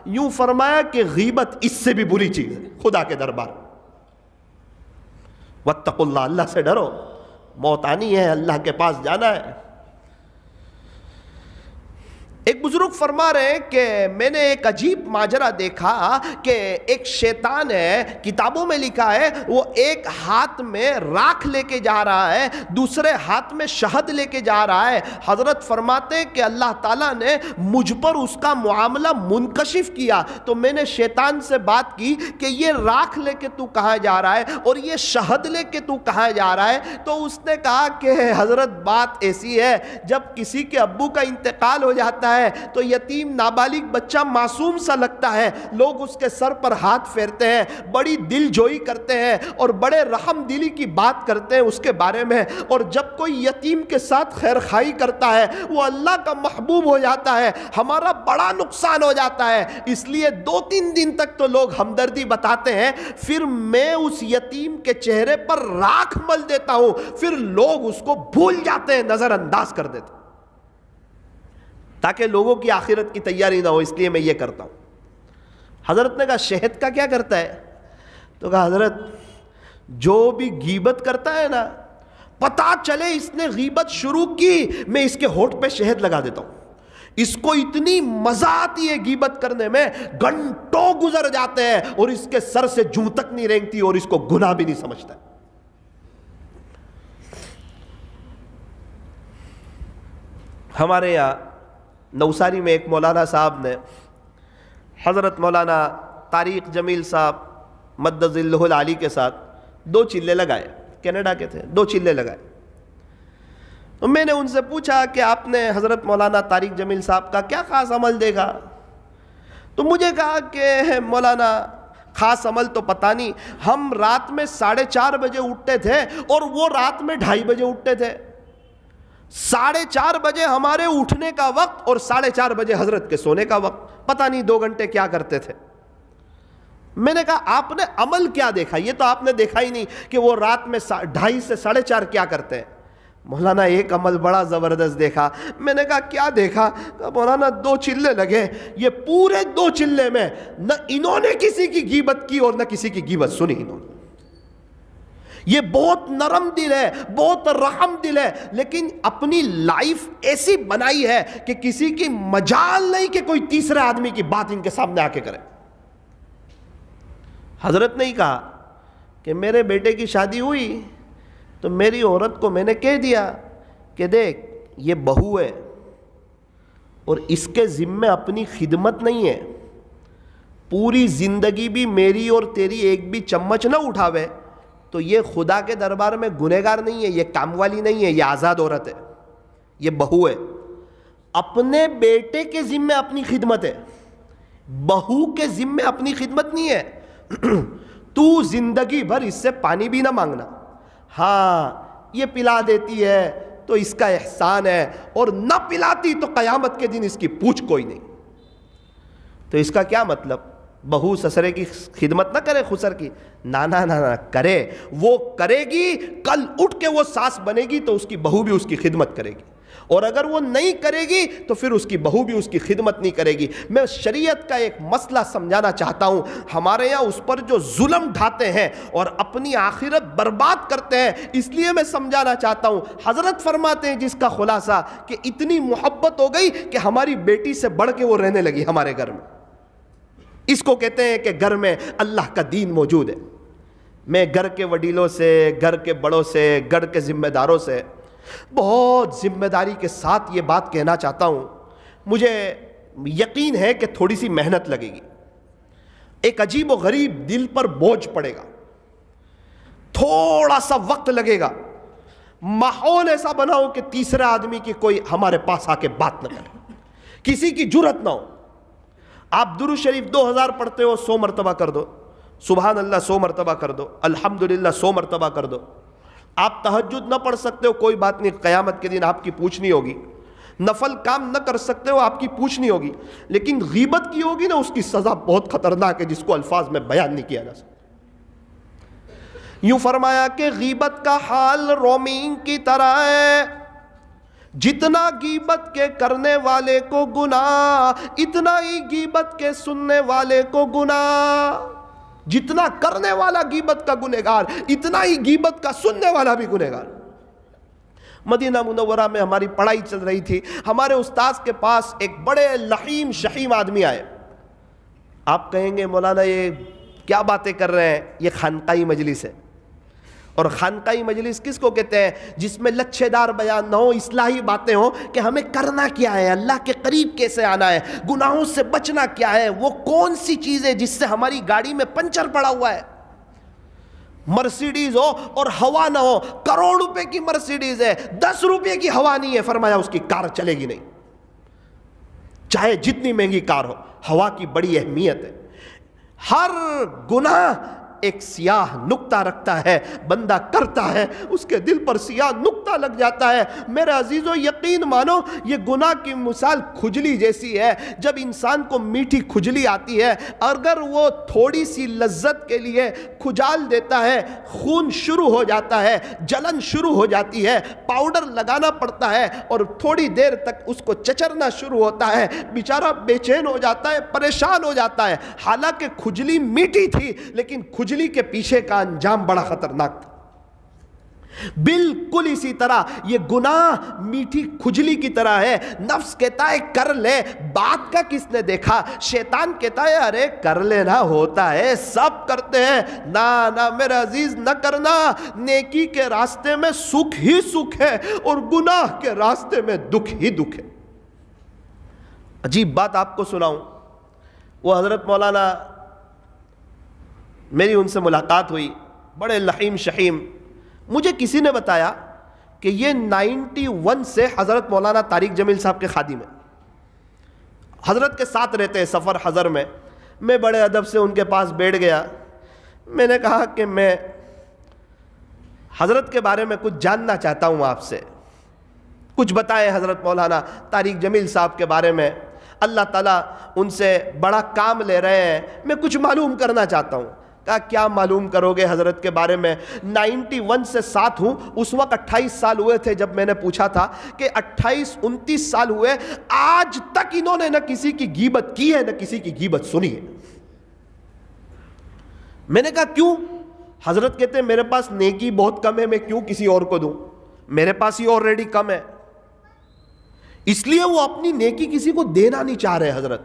یوں فرمایا کہ غیبت اس سے بھی بری چیز ہے خدا کے دربار. واتقوا اللہ, اللہ سے ڈرو, موت آنی ہے, اللہ کے پاس جانا ہے. ایک بزرگ فرما رہے ہیں کہ میں نے ایک عجیب ماجرا دیکھا کہ ایک شیطان ہے, کتابوں میں لکھا ہے, وہ ایک ہاتھ میں راکھ لے کے جا رہا ہے, دوسرے ہاتھ میں شہد لے کے جا رہا ہے. حضرت فرماتے کہ اللہ تعالیٰ نے مجھ پر اس کا معاملہ منکشف کیا تو میں نے شیطان سے بات کی کہ یہ راکھ لے کے تو کہاں جا رہا ہے اور یہ شہد لے کے تو کہاں جا رہا ہے. تو اس نے کہا کہ حضرت بات ایسی ہے, جب کسی کے ابو کا انتقال ہو جاتا ہے تو یتیم نابالغ بچہ معصوم سا لگتا ہے, لوگ اس کے سر پر ہاتھ پھیرتے ہیں, بڑی دل جوئی کرتے ہیں اور بڑے رحم دلی کی بات کرتے ہیں اس کے بارے میں. اور جب کوئی یتیم کے ساتھ خیر خواہی کرتا ہے وہ اللہ کا محبوب ہو جاتا ہے, ہمارا بڑا نقصان ہو جاتا ہے. اس لیے 2-3 دن تک تو لوگ ہمدردی بتاتے ہیں, پھر میں اس یتیم کے چہرے پر راکھ مل دیتا ہوں, پھر لوگ اس کو بھول جاتے ہیں, نظر انداز کر دیتے ہیں تاکہ لوگوں کی آخرت کی تیاری نہ ہو, اس لیے میں یہ کرتا ہوں. حضرت نے کہا شہد کا کیا کرتا ہے؟ تو کہا حضرت جو بھی غیبت کرتا ہے نا, پتا چلے اس نے غیبت شروع کی, میں اس کے ہونٹ پہ شہد لگا دیتا ہوں. اس کو اتنی مزہ آتی ہے غیبت کرنے میں, گھنٹوں گزر جاتے ہیں اور اس کے سر سے جوں تک نہیں رینگتی اور اس کو گناہ بھی نہیں سمجھتا. ہمارے یہاں نوساری میں ایک مولانا صاحب نے حضرت مولانا طارق جمیل صاحب مد ظلہ العالی کے ساتھ 2 چلے لگائے, کینیڈا کے تھے, 2 چلے لگائے. تو میں نے ان سے پوچھا کہ آپ نے حضرت مولانا طارق جمیل صاحب کا کیا خاص عمل دیکھا؟ تو مجھے کہا کہ مولانا خاص عمل تو پتہ نہیں, ہم رات میں 4:30 بجے اٹھتے تھے اور وہ رات میں 2:30 بجے اٹھتے تھے. 4:30 بجے ہمارے اٹھنے کا وقت اور 4:30 بجے حضرت کے سونے کا وقت, پتہ نہیں 2 گھنٹے کیا کرتے تھے. میں نے کہا آپ نے عمل کیا دیکھا؟ یہ تو آپ نے دیکھا ہی نہیں کہ وہ رات میں 2:30 سے 4:30 کیا کرتے ہیں۔ مولانا ایک عمل بڑا زبردست دیکھا۔ میں نے کہا کیا دیکھا؟ کہا مولانا 2 چلے لگے، یہ پورے 2 چلے میں نہ انہوں نے کسی کی غیبت کی اور نہ کسی کی غیبت سنی انہوں نے۔ یہ بہت نرم دل ہے، بہت رحم دل ہے، لیکن اپنی لائف ایسی بنائی ہے کہ کسی کی مجال نہیں کہ کوئی تیسرے آدمی کی بات ان کے سامنے آ کے کرے۔ حضرت نے ہی کہا کہ میرے بیٹے کی شادی ہوئی تو میری عورت کو میں نے کہہ دیا کہ دیکھ یہ بہو ہے اور اس کے ذمے اپنی خدمت نہیں ہے، پوری زندگی بھی میری اور تیری ایک بھی چمچ نہ اٹھاوے تو یہ خدا کے دربار میں گنہگار نہیں ہے، یہ کام والی نہیں ہے، یہ آزاد عورت ہے، یہ بہو ہے۔ اپنے بیٹے کے ذمے اپنی خدمت ہے، بہو کے ذمے اپنی خدمت نہیں ہے۔ تو زندگی بھر اس سے پانی بھی نہ مانگنا، ہاں یہ پلا دیتی ہے تو اس کا احسان ہے، اور نہ پلاتی تو قیامت کے دن اس کی پوچھ کوئی نہیں۔ تو اس کا کیا مطلب؟ بہو سسرے کی خدمت نہ کرے، خسر کی، نانا نانا کرے، وہ کرے گی، کل اٹھ کے وہ ساس بنے گی تو اس کی بہو بھی اس کی خدمت کرے گی، اور اگر وہ نہیں کرے گی تو پھر اس کی بہو بھی اس کی خدمت نہیں کرے گی۔ میں شریعت کا ایک مسئلہ سمجھانا چاہتا ہوں، ہمارے یہاں اس پر جو ظلم ڈھاتے ہیں اور اپنی آخرت برباد کرتے ہیں، اس لیے میں سمجھانا چاہتا ہوں۔ حضرت فرماتے ہیں جس کا خلاصہ کہ اتنی محبت ہو گئی کہ ہماری بیٹی سے بڑھ کے وہ رہنے لگی ہمارے گھر میں۔ اس کو کہتے ہیں کہ گھر میں اللہ کا دین موجود ہے۔ میں گھر کے وڈیلوں سے، گھر کے بڑوں سے، گھر کے ذمہ داروں سے بہت ذمہ داری کے ساتھ یہ بات کہنا چاہتا ہوں، مجھے یقین ہے کہ تھوڑی سی محنت لگے گی، ایک عجیب و غریب دل پر بوجھ پڑے گا، تھوڑا سا وقت لگے گا، ماحول ایسا بناؤ کہ تیسرے آدمی کی کوئی ہمارے پاس آ کے بات نہ کرے، کسی کی جرت نہ ہو۔ آپ درود شریف 2000 پڑھتے ہو، 100 مرتبہ کر دو، سبحان اللہ 100 مرتبہ کر دو، الحمدللہ 100 مرتبہ کر دو۔ آپ تہجد نہ پڑھ سکتے ہو، کوئی بات نہیں، قیامت کے دن آپ کی پوچھ نہیں ہوگی۔ نفل کام نہ کر سکتے ہو، آپ کی پوچھ نہیں ہوگی، لیکن غیبت کی ہوگی نا، اس کی سزا بہت خطرناک ہے جس کو الفاظ میں بیان نہیں کیا جا سکتا۔ یوں فرمایا کہ غیبت کا حال رومین کی طرح ہے، جتنا غیبت کے کرنے والے کو گناہ اتنا ہی غیبت کے سننے والے کو گناہ۔ جتنا کرنے والا غیبت کا گنہگار، اتنا ہی غیبت کا سننے والا بھی گنہگار۔ مدینہ منورہ میں ہماری پڑھائی چل رہی تھی، ہمارے استاذ کے پاس ایک بڑے لحیم شحیم آدمی آئے۔ آپ کہیں گے مولانا یہ کیا باتیں کر رہے ہیں، یہ خانقاہی مجلس ہے۔ اور خانقاہی مجلس کس کو کہتے ہیں؟ جس میں لچھے دار بیان نہ ہو، اصلاحی باتیں ہوں کہ ہمیں کرنا کیا ہے، اللہ کے قریب کیسے آنا ہے، گناہوں سے بچنا کیا ہے، وہ کون سی چیز ہے جس سے ہماری گاڑی میں پنچر پڑا ہوا ہے۔ مرسیڈیز ہو اور ہوا نہ ہو، کروڑ روپے کی مرسیڈیز ہے، 10 روپے کی ہوا نہیں ہے، فرمایا اس کی کار چلے گی نہیں، چاہے جتنی مہنگی کار ہو، ہوا کی بڑی اہمیت ہے۔ ہر گناہ ایک سیاہ نقطہ رکھتا ہے، بندہ کرتا ہے اس کے دل پر سیاہ نقطہ لگ جاتا ہے۔ میرے عزیزو یقین مانو، یہ گناہ کی مثال کھجلی جیسی ہے۔ جب انسان کو میٹھی کھجلی آتی ہے، اگر وہ تھوڑی سی لذت کے لیے کھجال دیتا ہے، خون شروع ہو جاتا ہے، جلن شروع ہو جاتی ہے، پاؤڈر لگانا پڑتا ہے اور تھوڑی دیر تک اس کو چچرنا شروع ہوتا ہے، بیچارہ بے چین ہو جاتا ہے، پریشان ہو جاتا ہے۔ حالانکہ کھجلی میٹھی تھی، لیکن کھجلی کے پیچھے کا انجام بڑا خطرناک تھا۔ بالکل اسی طرح یہ گناہ میٹھی کھجلی کی طرح ہے۔ نفس کہتا ہے کر لے، بات کا کس نے دیکھا؟ شیطان کہتا ہے ارے کر لینا، ہوتا ہے، سب کرتے ہیں۔ نہ میرے عزیز، نہ کرنا۔ نیکی کے راستے میں سکھ ہی سکھ ہے اور گناہ کے راستے میں دکھ ہی دکھ ہے۔ عجیب بات آپ کو سناؤں، وہ حضرت مولانا، میری ان سے ملاقات ہوئی، بڑے لحیم شحیم۔ مجھے کسی نے بتایا کہ یہ 91 سے حضرت مولانا طارق جمیل صاحب کے خادم ہیں، حضرت کے ساتھ رہتے ہیں سفر حضر میں۔ میں بڑے ادب سے ان کے پاس بیٹھ گیا، میں نے کہا کہ میں حضرت کے بارے میں کچھ جاننا چاہتا ہوں، آپ سے کچھ بتائیں حضرت مولانا طارق جمیل صاحب کے بارے میں۔ اللہ تعالیٰ ان سے بڑا کام لے رہے ہیں، میں کچھ معلوم کرنا چاہتا ہوں۔ کہا کیا معلوم کرو گے حضرت کے بارے میں؟ 91 سے ساتھ ہوں، اس وقت 28 سال ہوئے تھے جب میں نے پوچھا تھا کہ 28-29 سال ہوئے، آج تک انہوں نے نہ کسی کی غیبت کی ہے نہ کسی کی غیبت سنی ہے۔ میں نے کہا کیوں؟ حضرت کہتے ہیں میرے پاس نیکی بہت کم ہے، میں کیوں کسی اور کو دوں، میرے پاس ہی آلریڈی کم ہے۔ اس لیے وہ اپنی نیکی کسی کو دینا نہیں چاہ رہے حضرت،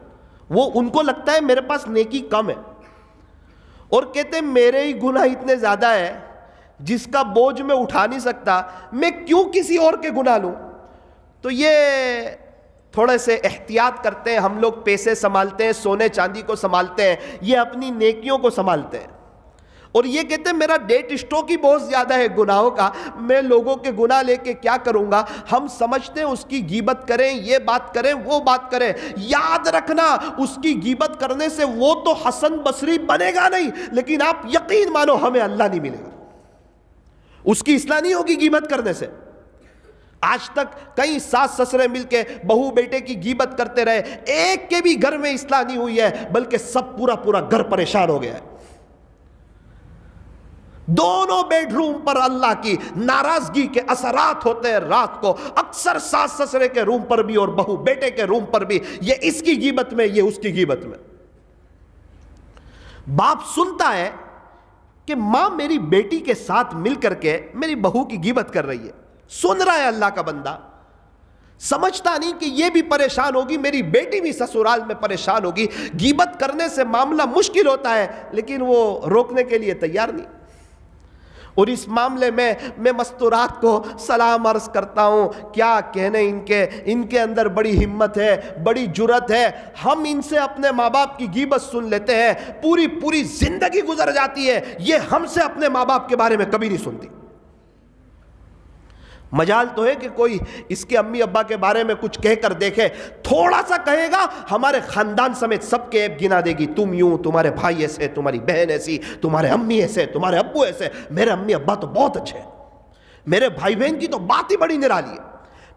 وہ ان کو لگتا ہے میرے پاس نیکی کم ہے، اور کہتے ہیں میرے ہی گناہ اتنے زیادہ ہے جس کا بوجھ میں اٹھا نہیں سکتا، میں کیوں کسی اور کے گناہ لوں؟ تو یہ تھوڑے سے احتیاط کرتے ہیں ہم لوگ، پیسے سنبھالتے ہیں، سونے چاندی کو سنبھالتے ہیں، یہ اپنی نیکیوں کو سنبھالتے ہیں۔ اور یہ کہتے ہیں میرا ڈیٹ اسٹاک ہی بہت زیادہ ہے گناہوں کا، میں لوگوں کے گناہ لے کے کیا کروں گا؟ ہم سمجھتے ہیں اس کی غیبت کریں، یہ بات کریں، وہ بات کریں، یاد رکھنا اس کی غیبت کرنے سے وہ تو حسن بصری بنے گا نہیں، لیکن آپ یقین مانو ہمیں اللہ نہیں ملے گا، اس کی اصلاح نہیں ہوگی غیبت کرنے سے۔ آج تک کئی ساس سسرے مل کے بہو بیٹے کی غیبت کرتے رہے، ایک کے بھی گھر میں اصلاح نہیں ہوئی ہے، بلکہ سب پورا گھر پریشان ہو گیا ہے۔ دونوں بیڈ روم پر اللہ کی ناراضگی کے اثرات ہوتے ہیں رات کو، اکثر ساس سسرے کے روم پر بھی اور بہو بیٹے کے روم پر بھی، یہ اس کی غیبت میں، یہ اس کی غیبت میں۔ باپ سنتا ہے کہ ماں میری بیٹی کے ساتھ مل کر کے میری بہو کی غیبت کر رہی ہے، سن رہا ہے اللہ کا بندہ، سمجھتا نہیں کہ یہ بھی پریشان ہوگی، میری بیٹی بھی سسرال میں پریشان ہوگی۔ غیبت کرنے سے معاملہ مشکل ہوتا ہے، لیکن وہ روکنے کے لیے تیار نہیں۔ اور اس معاملے میں میں مستورات کو سلام عرض کرتا ہوں، کیا کہنے ان کے اندر بڑی ہمت ہے، بڑی جرت ہے۔ ہم ان سے اپنے ماں باپ کی غیبت سن لیتے ہیں، پوری زندگی گزر جاتی ہے، یہ ہم سے اپنے ماں باپ کے بارے میں کبھی نہیں سنتی۔ مجال تو ہے کہ کوئی اس کے امی ابا کے بارے میں کچھ کہہ کر دیکھے، تھوڑا سا کہے گا ہمارے خاندان سمیت سب کے عیب گنا دے گی، تم یوں، تمہارے بھائی ایسے، تمہاری بہن ایسی، تمہارے امی ایسے، تمہارے ابو ایسے، میرے امی ابا تو بہت اچھے ہیں، میرے بھائی بہن کی تو بات ہی بڑی نرالی ہے۔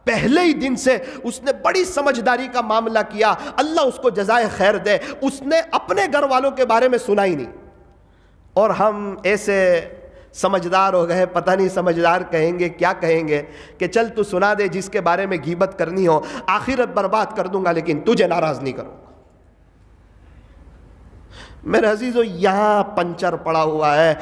پہلے ہی دن سے اس نے بڑی سمجھداری کا معاملہ کیا، اللہ اس کو جزائے خیر دے، اس نے اپنے گھر والوں کے بارے میں سنا ہی نہیں۔ اور ہم ایسے سمجھدار ہو گئے، پتہ نہیں سمجھدار کہیں گے کیا کہیں گے، کہ چل تو سنا دے جس کے بارے میں غیبت کرنی ہو، آخرت برباد کر دوں گا لیکن تجھے ناراض نہیں کروں گا۔ میرے عزیزو یہاں پنچر پڑا ہوا ہے۔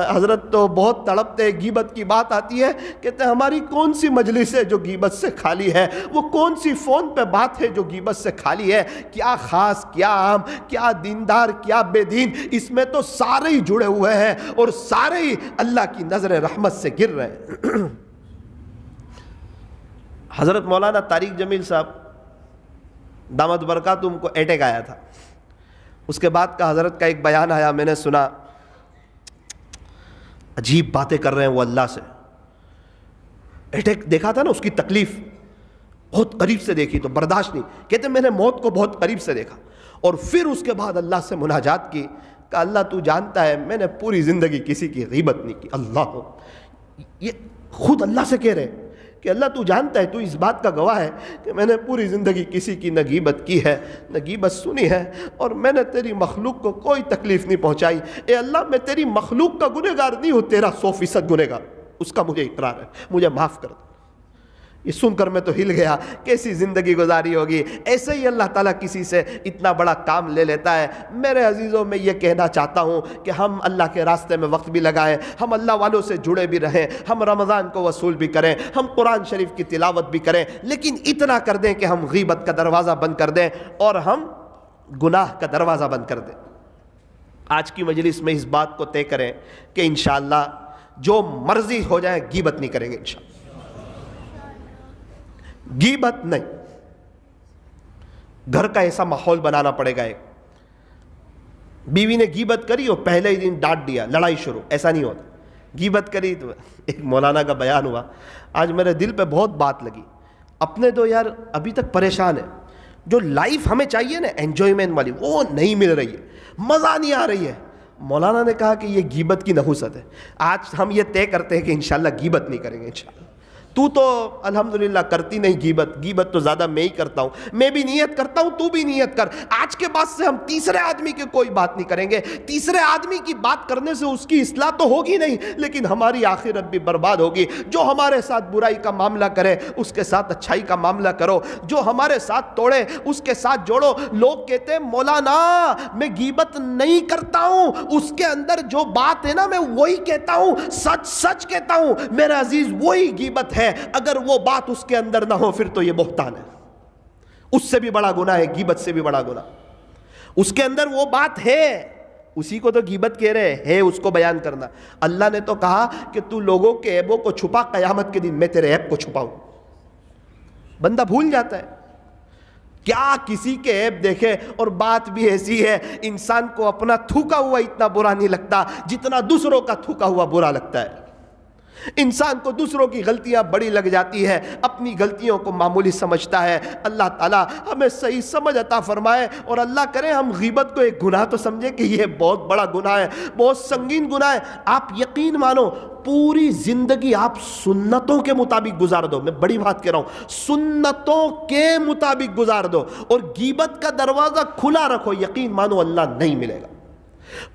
حضرت تو بہت تڑپتے ہیں، غیبت کی بات آتی ہے کہتے ہیں ہماری کون سی مجلس ہے جو غیبت سے خالی ہے، وہ کون سی فون پہ بات ہے جو غیبت سے خالی ہے، کیا خاص کیا عام، کیا دیندار کیا بے دین، اس میں تو سارے ہی جڑے ہوئے ہیں اور سارے ہی اللہ کی نظر رحمت سے گر رہے ہیں۔ حضرت مولانا طارق جمیل صاحب دامت برکاتہم کو اٹیک آیا تھا، اس کے بعد کا حضرت کا ایک بیان آیا، میں نے سنا، عجیب باتیں کر رہے ہیں وہ اللہ سے۔ اٹیک دیکھا تھا نا، اس کی تکلیف بہت قریب سے دیکھی تو برداشت نہیں، کہتے میں نے موت کو بہت قریب سے دیکھا، اور پھر اس کے بعد اللہ سے مناجات کی کہ اللہ تو جانتا ہے میں نے پوری زندگی کسی کی غیبت نہیں کی۔ اللہ، یہ خود اللہ سے کہہ رہے کہ اللہ تو جانتا ہے، تو اس بات کا گواہ ہے کہ میں نے پوری زندگی کسی کی نہ غیبت کی ہے نہ غیبت سنی ہے، اور میں نے تیری مخلوق کو کوئی تکلیف نہیں پہنچائی۔ اے اللہ میں تیری مخلوق کا گنہگار نہیں ہوں، تیرا 100% گنہگار، اس کا مجھے اقرار ہے، مجھے معاف کر دو۔ یہ سن کر میں تو ہل گیا، کیسی زندگی گزاری ہوگی۔ ایسے ہی اللہ تعالیٰ کسی سے اتنا بڑا کام لے لیتا ہے۔ میرے عزیزوں، میں یہ کہنا چاہتا ہوں کہ ہم اللہ کے راستے میں وقت بھی لگائیں، ہم اللہ والوں سے جڑے بھی رہیں، ہم رمضان کو وصول بھی کریں، ہم قرآن شریف کی تلاوت بھی کریں، لیکن اتنا کر دیں کہ ہم غیبت کا دروازہ بند کر دیں اور ہم گناہ کا دروازہ بند کر دیں۔ آج کی مجلس میں اس بات کو طے کریں کہ انشاءاللہ جو مرضی ہو جائے غیبت نہیں کریں گے، انشاءاللہ غیبت نہیں۔ گھر کا ایسا ماحول بنانا پڑے گا۔ ایک بیوی نے غیبت کری اور پہلے ہی دن ڈانٹ دیا، لڑائی شروع، ایسا نہیں ہوتا۔ غیبت کری تو ایک مولانا کا بیان ہوا، آج میرے دل پہ بہت بات لگی۔ اپنے تو یار ابھی تک پریشان ہے، جو لائف ہمیں چاہیے نا انجوائمنٹ والی، وہ نہیں مل رہی ہے، مزہ نہیں آ رہی ہے۔ مولانا نے کہا کہ یہ غیبت کی نحوست ہے۔ آج ہم یہ طے کرتے ہیں کہ انشاءاللہ غیبت نہیں کریں گے، انشاءاللہ تو الحمدللہ کرتی نہیں غیبت تو زیادہ میں ہی کرتا ہوں، میں بھی نیت کرتا ہوں، تو بھی نیت کر۔ آج کے بعد سے ہم تیسرے آدمی کی کوئی بات نہیں کریں گے۔ تیسرے آدمی کی بات کرنے سے اس کی اصلاح تو ہوگی نہیں، لیکن ہماری آخرت بھی برباد ہوگی۔ جو ہمارے ساتھ برائی کا معاملہ کرے اس کے ساتھ اچھائی کا معاملہ کرو، جو ہمارے ساتھ توڑے اس کے ساتھ جوڑو۔ لوگ کہتے ہیں مولانا میں غیبت نہیں کرتا ہوں، اس کے اندر جو بات ہے نا میں وہی کہتا ہوں، سچ سچ کہتا ہوں۔ میرا عزیز وہی غیبت ہے، اگر وہ بات اس کے اندر نہ ہو پھر تو یہ بہتان ہے، اس سے بھی بڑا گناہ ہے، غیبت سے بھی بڑا گناہ۔ اس کے اندر وہ بات ہے، اسی کو تو غیبت کہہ رہے ہیں، اس کو بیان کرنا۔ اللہ نے تو کہا کہ تو لوگوں کے عیبوں کو چھپا، قیامت کے دن میں تیرے عیب کو چھپاؤں۔ بندہ بھول جاتا ہے، کیا کسی کے عیب دیکھے۔ اور بات بھی ایسی ہے، انسان کو اپنا تھوکا ہوا اتنا برا نہیں لگتا جتنا دوسروں کا تھوکا ہوا برا لگتا ہے۔ انسان کو دوسروں کی غلطیاں بڑی لگ جاتی ہے، اپنی غلطیوں کو معمولی سمجھتا ہے۔ اللہ تعالیٰ ہمیں صحیح سمجھ عطا فرمائے، اور اللہ کرے ہم غیبت کو ایک گناہ تو سمجھیں کہ یہ بہت بڑا گناہ ہے، بہت سنگین گناہ ہے۔ آپ یقین مانو پوری زندگی آپ سنتوں کے مطابق گزار دو، میں بڑی بات کہہ رہا ہوں، سنتوں کے مطابق گزار دو، اور غیبت کا دروازہ کھلا رکھو، یقین مانو اللہ نہیں ملے گا۔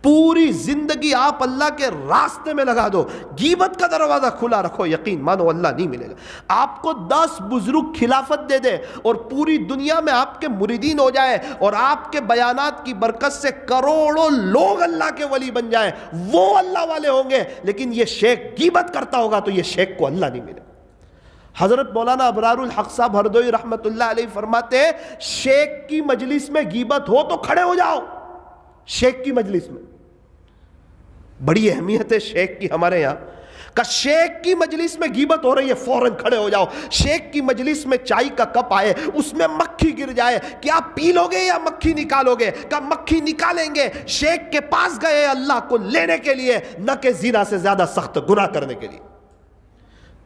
پوری زندگی آپ اللہ کے راستے میں لگا دو، غیبت کا دروازہ کھلا رکھو، یقین مانو اللہ نہیں ملے گا۔ آپ کو 10 بزرگ خلافت دے دے اور پوری دنیا میں آپ کے مریدین ہو جائے، اور آپ کے بیانات کی برکت سے کروڑوں لوگ اللہ کے ولی بن جائیں، وہ اللہ والے ہوں گے، لیکن یہ شیخ غیبت کرتا ہوگا تو یہ شیخ کو اللہ نہیں ملے گا۔ حضرت مولانا ابرار الحق صاحب ہردوئی رحمت اللہ علیہ فرماتے ہیں، شیخ کی مجلس میں غیبت ہو تو کھڑے ہو جاؤ۔ شیخ کی مجلس میں بڑی اہمیت ہے شیخ کی ہمارے یہاں، کہ شیخ کی مجلس میں غیبت ہو رہی ہے فوراً کھڑے ہو جاؤ۔ شیخ کی مجلس میں چائے کا کپ آئے، اس میں مکھی گر جائے، کیا پی لو گے یا مکھی نکالو گے؟ کہ مکھی نکالیں گے۔ شیخ کے پاس گئے اللہ کو لینے کے لیے، نہ کہ زنا سے زیادہ سخت گناہ کرنے کے لیے۔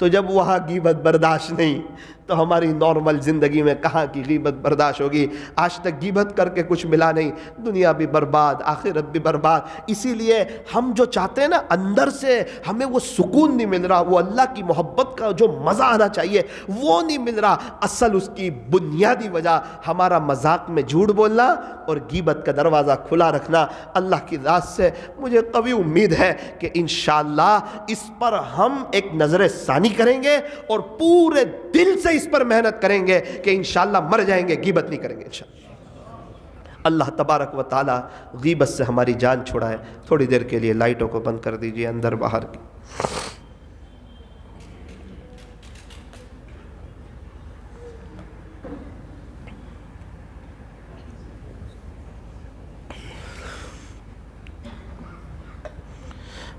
تو جب وہاں غیبت برداشت نہیں تو ہماری نارمل زندگی میں کہاں کی غیبت برداشت ہوگی؟ آج تک غیبت کر کے کچھ ملا نہیں، دنیا بھی برباد، آخرت بھی برباد۔ اسی لیے ہم جو چاہتے ہیں نا، اندر سے ہمیں وہ سکون نہیں مل رہا، وہ اللہ کی محبت کا جو مزہ آنا چاہیے وہ نہیں مل رہا۔ اصل اس کی بنیادی وجہ ہمارا مذاق میں جھوٹ بولنا اور غیبت کا دروازہ کھلا رکھنا۔ اللہ کی ذات سے مجھے قوی امید ہے کہ انشاءاللہ اس پر ہم ایک نظر ثانی کریں گے اور پورے دل سے اس پر محنت کریں گے کہ انشاءاللہ مر جائیں گے غیبت نہیں کریں گے انشاءاللہ۔ اللہ تبارک و تعالی غیبت سے ہماری جان چھڑائے۔ تھوڑی دیر کے لیے لائٹوں کو بند کر دیجئے اندر باہر کی۔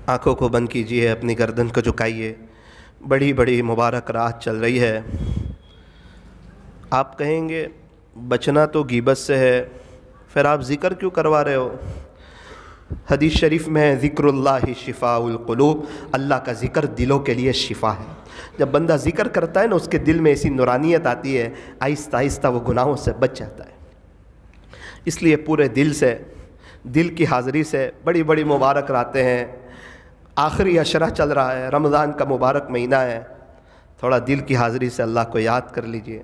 آنکھوں کو بند کیجئے، اپنی گردن کو جھکائیے۔ بڑی بڑی مبارک رات چل رہی ہے۔ آپ کہیں گے بچنا تو غیبت سے ہے، پھر آپ ذکر کیوں کروا رہے ہو؟ حدیث شریف میں ہے ذکر اللہ شفاء القلوب، اللہ کا ذکر دلوں کے لیے شفا ہے۔ جب بندہ ذکر کرتا ہے نا، اس کے دل میں ایسی نورانیت آتی ہے، آہستہ آہستہ وہ گناہوں سے بچ جاتا ہے۔ اس لیے پورے دل سے، دل کی حاضری سے بڑی بڑی مبارک راتیں ہیں، آخری عشرہ چل رہا ہے، رمضان کا مبارک مہینہ ہے، تھوڑا دل کی حاضری سے اللہ کو یاد کر لیجئے۔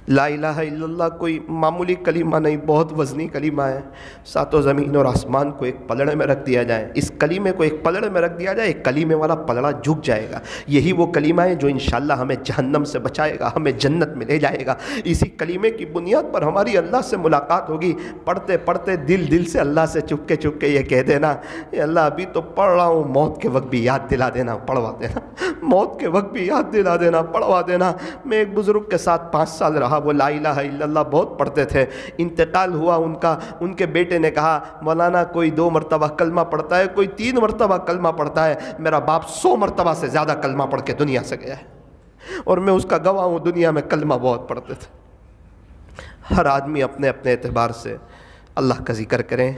لا الہ الا اللہ کوئی معمولی کلمہ نہیں، بہت وزنی کلمہ ہے۔ ساتوں زمین اور آسمان کو ایک پلڑے میں رکھ دیا جائے، اس کلمے کو ایک پلڑے میں رکھ دیا جائے، ایک کلمے والا پلڑا جھک جائے گا۔ یہی وہ کلمہ ہے جو انشاءاللہ ہمیں جہنم سے بچائے گا، ہمیں جنت میں لے جائے گا۔ اسی کلمے کی بنیاد پر ہماری اللہ سے ملاقات ہوگی۔ پڑھتے پڑھتے دل سے اللہ سے چپکے چپکے یہ کہہ دینا، اے اللہ ابھی تو پڑھ رہا ہوں، موت کے وقت بھی یاد دلا دینا، پڑھوا دینا، موت کے وقت بھی یاد دلا دینا، پڑھوا دینا۔ میں ایک بزرگ کے ساتھ 5 سال رہا، وہ لا الہ الا اللہ بہت پڑھتے تھے۔ انتقال ہوا ان کا، ان کے بیٹے نے کہا مولانا کوئی 2 مرتبہ کلمہ پڑھتا ہے، کوئی 3 مرتبہ کلمہ پڑھتا ہے، میرا باپ 100 مرتبہ سے زیادہ کلمہ پڑھ کے دنیا سے گیا ہے، اور میں اس کا گواہ ہوں، دنیا میں کلمہ بہت پڑھتے تھے۔ ہر آدمی اپنے اپنے اعتبار سے اللہ کا ذکر کریں۔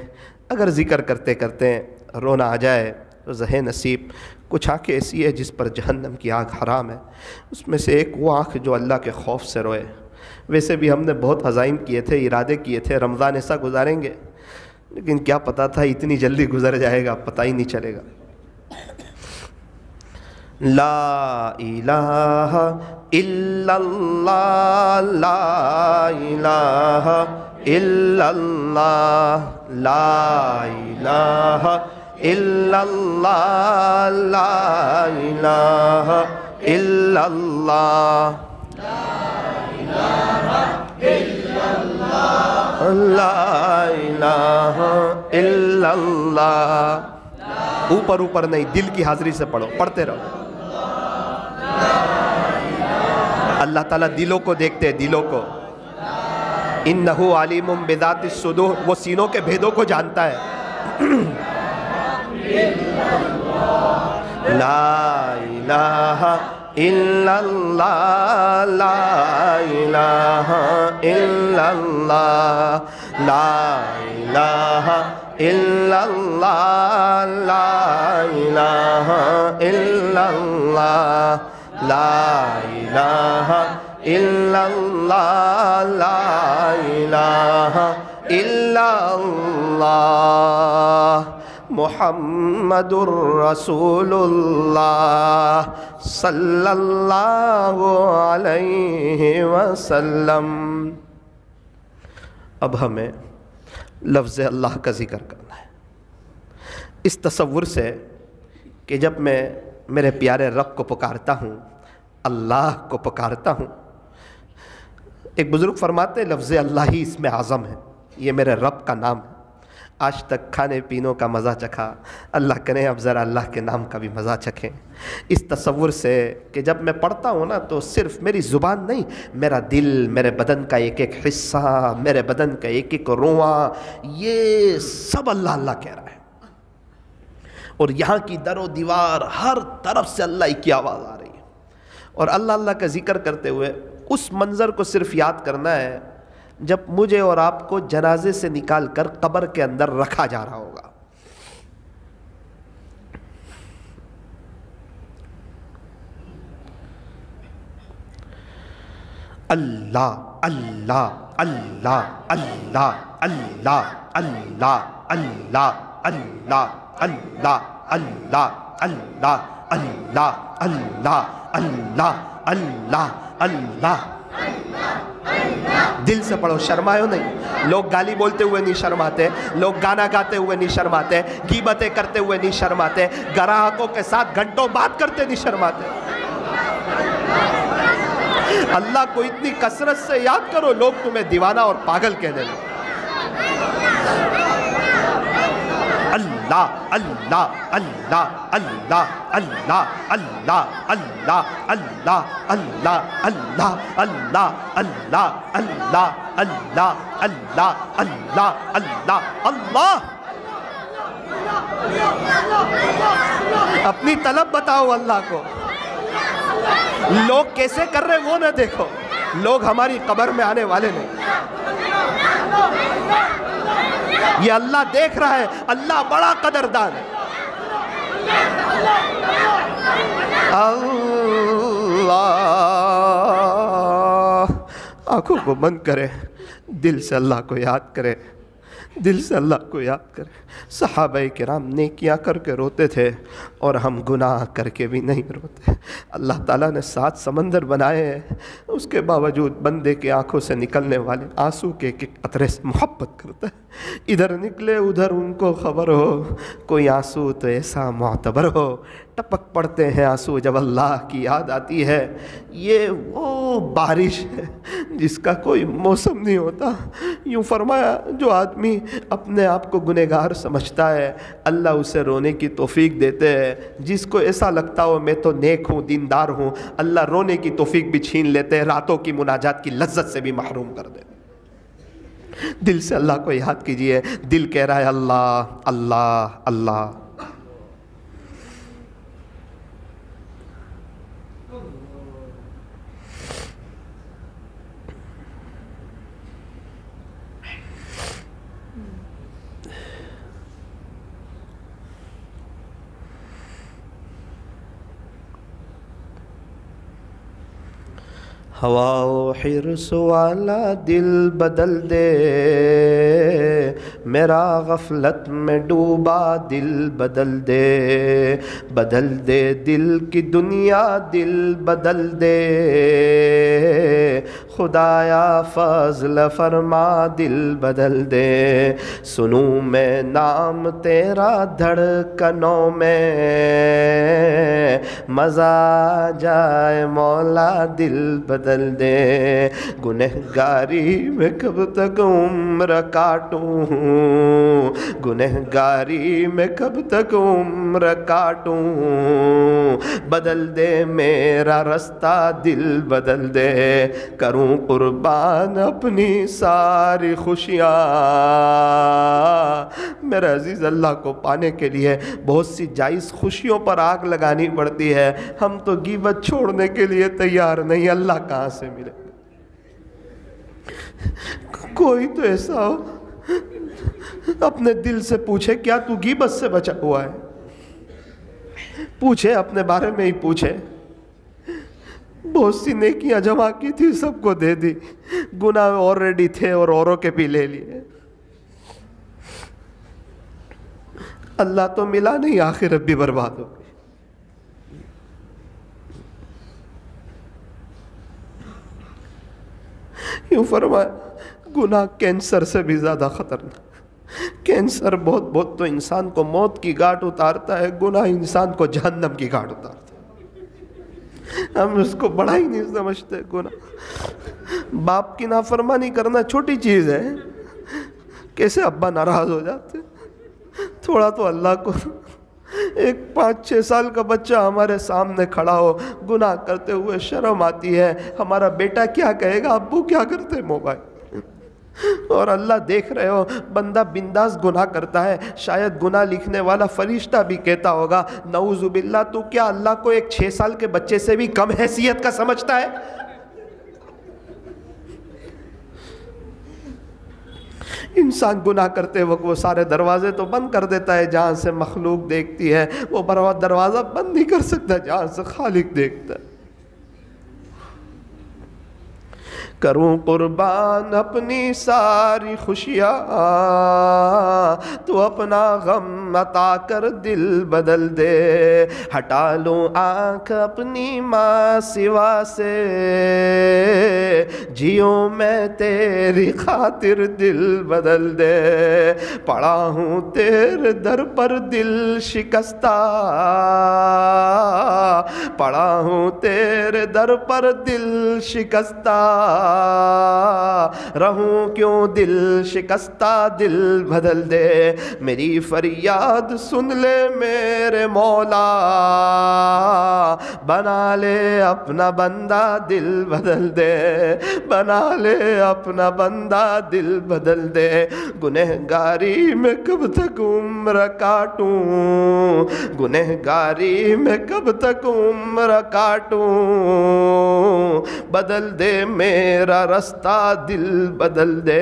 اگر ذکر کرتے کرتے رونا آ جائے تو زہ نصیب۔ کچھ آنکھیں ایسی ہے جس پر جہنم کی آگ حرام ہے، اس میں سے ایک وہ آنکھ جو اللہ کے خوف سے روئے۔ ویسے بھی ہم نے بہت عزائم کیے تھے، ارادے کیے تھے رمضان ایسا گزاریں گے، لیکن کیا پتا تھا اتنی جلدی گزر جائے گا، پتہ ہی نہیں چلے گا۔ لا الہ الا اللہ لا الہ الا اللہ لا الہ الا اللہ لا الہ الا اللہ لا الہ الا اللہ. اوپر اوپر نہیں، دل کی حاضری سے پڑھو، پڑھتے رہو. اللہ تعالیٰ دلوں کو دیکھتے ہیں، دلوں کو. انہ علیم بذات الصدور، وہ سینوں کے بھیدوں کو جانتا ہے. لا الہ الا اللہ لا الہ الا اللہ لا الہ الا اللہ لا الہ الا اللہ لا الہ الا اللہ لا الہ الا اللہ محمد الرسول اللہ صلی اللہ علیہ وسلم. اب ہمیں لفظ اللہ کا ذکر کرنا ہے اس تصور سے کہ جب میں میرے پیارے رب کو پکارتا ہوں، اللہ کو پکارتا ہوں. ایک بزرگ فرماتے ہیں لفظ اللہ ہی اسم اعظم ہے، یہ میرے رب کا نام ہے. آج تک کھانے پینوں کا مزہ چکھا، اللہ کرے اب ذرا اللہ کے نام کا بھی مزہ چکھیں. اس تصور سے کہ جب میں پڑھتا ہوں نا تو صرف میری زبان نہیں، میرا دل، میرے بدن کا ایک ایک حصہ، میرے بدن کا ایک ایک رواں، یہ سب اللہ اللہ کہہ رہا ہے. اور یہاں کی در و دیوار ہر طرف سے اللہ کی آواز آ رہی ہے. اور اللہ اللہ کا ذکر کرتے ہوئے اس منظر کو صرف یاد کرنا ہے جب مجھے اور آپ کو جنازے سے نکال کر قبر کے اندر رکھا جا رہا ہوگا. اللہ اللہ اللہ اللہ اللہ اللہ اللہ اللہ اللہ اللہ اللہ اللہ اللہ اللہ اللہ اللہ. دل سے پڑھو، شرمائے نہیں. لوگ گالی بولتے ہوئے نہیں شرماتے، لوگ گانا گاتے ہوئے نہیں شرماتے، غیبتیں کرتے ہوئے نہیں شرماتے، گراہکوں کے ساتھ گھنٹوں بات کرتے نہیں شرماتے. اللہ کو اتنی کثرت سے یاد کرو لوگ تمہیں دیوانہ اور پاگل کہہ دیں. اللہ اللہ اللہ اللہ اللہ اللہ اللہ اللہ اللہ اللہ اللہ اللہ اللہ اللہ اللہ اللہ اللہ اللہ. اپنی طلب بتاؤ اللہ کو. لوگ کیسے کر رہے وہ نہ دیکھو، لوگ ہماری قبر میں آنے والے نہیں. یہ اللہ دیکھ رہا ہے، اللہ بڑا قدردان ہے. اللہ آنکھوں کو بند کرے، دل سے اللہ کو یاد کرے، دل سے اللہ کو یاد کرے. صحابہ کرام نیکیاں کر کے روتے تھے اور ہم گناہ کر کے بھی نہیں روتے. اللہ تعالیٰ نے 7 سمندر بنائے ہیں، اس کے باوجود بندے کے آنکھوں سے نکلنے والے آنسو کے ایک قطرے سے محبت کرتا ہے. ادھر نکلے ادھر ان کو خبر ہو، کوئی آنسو تو ایسا معتبر ہو. ٹپک پڑتے ہیں آنسو جب اللہ کی یاد آتی ہے. یہ وہ بارش ہے جس کا کوئی موسم نہیں ہوتا. یوں فرمایا جو آدمی اپنے آپ کو گنہگار سمجھتا ہے اللہ اسے رونے کی توفیق دیتے ہیں. جس کو ایسا لگتا ہو میں تو نیک ہوں، دیندار ہوں، اللہ رونے کی توفیق بھی چھین لیتے ہیں، راتوں کی مناجات کی لذت سے بھی محروم کر دیتے. دل سے اللہ کو یاد کیجئے. دل کہہ رہا ہے اللہ اللہ اللہ. ہوا و حرص والا دل بدل دے، میرا غفلت میں ڈوبا دل بدل دے، بدل دے دل کی دنیا دل بدل دے، خدایا فضل فرما دل بدل دے، سنوں میں نام تیرا دھڑکنوں میں، مزہ جائے مولا دل بدل دے، گنہگاری میں کب تک عمر کاٹوں، گنہگاری میں کب تک عمر کاٹوں، بدل دے میرا رستہ دل بدل دے، کروں قربان اپنی ساری خوشیاں۔ میرے عزیز، اللہ کو پانے کے لیے بہت سی جائز خوشیوں پر آگ لگانی پڑتی ہے، ہم تو غیبت چھوڑنے کے لیے تیار نہیں، اللہ کہاں سے ملے؟ کوئی تو ایسا ہو اپنے دل سے پوچھے کیا تو غیبت سے بچا ہوا ہے؟ پوچھے، اپنے بارے میں ہی پوچھے۔ بہت سی نیکیاں جمع کی تھی، سب کو دے دی، گناہ آلریڈی تھے اور اوروں کے بھی لے لیے، اللہ تو ملا نہیں، آخرت بھی برباد ہو گئی۔ یوں فرمایا گناہ کینسر سے بھی زیادہ خطرناک، کینسر بہت تو انسان کو موت کی گھاٹ اتارتا ہے، گناہ انسان کو جہنم کی گھاٹ اتارتا ہے، ہم اس کو بڑا ہی نہیں سمجھتے۔ گناہ، باپ کی نافرمانی کرنا چھوٹی چیز ہے، کیسے ابا ناراض ہو جاتے، تھوڑا تو اللہ کو۔ ایک 5-6 سال کا بچہ ہمارے سامنے کھڑا ہو گناہ کرتے ہوئے، شرم آتی ہے، ہمارا بیٹا کیا کہے گا، ابو کیا کرتے موبائل، اور اللہ دیکھ رہے ہو بندہ بنداس گناہ کرتا ہے، شاید گناہ لکھنے والا فرشتہ بھی کہتا ہوگا نعوذ باللہ، تو کیا اللہ کو ایک 6 سال کے بچے سے بھی کم حیثیت کا سمجھتا ہے؟ انسان گناہ کرتے وقت وہ سارے دروازے تو بند کر دیتا ہے جہاں سے مخلوق دیکھتی ہے، وہ دروازہ بند نہیں کر سکتا جہاں سے خالق دیکھتا ہے۔ کروں قربان اپنی ساری خوشیاں، تو اپنا غم عطا کر دل بدل دے، ہٹا لوں آنکھ اپنی ماں سوا سے، جیوں میں تیری خاطر دل بدل دے، پڑا ہوں تیرے در پر دل شکستہ، پڑا ہوں تیرے در پر دل شکستہ، رہوں کیوں دل شکستہ دل بدل دے، میری فریاد سن لے میرے مولا، بنا لے اپنا بندہ دل بدل دے، بنا لے اپنا بندہ دل بدل دے، گنہگاری میں کب تک عمر کاٹوں، گنہگاری میں کب تک عمر کاٹوں، بدل دے میرا رستہ دل بدل دے،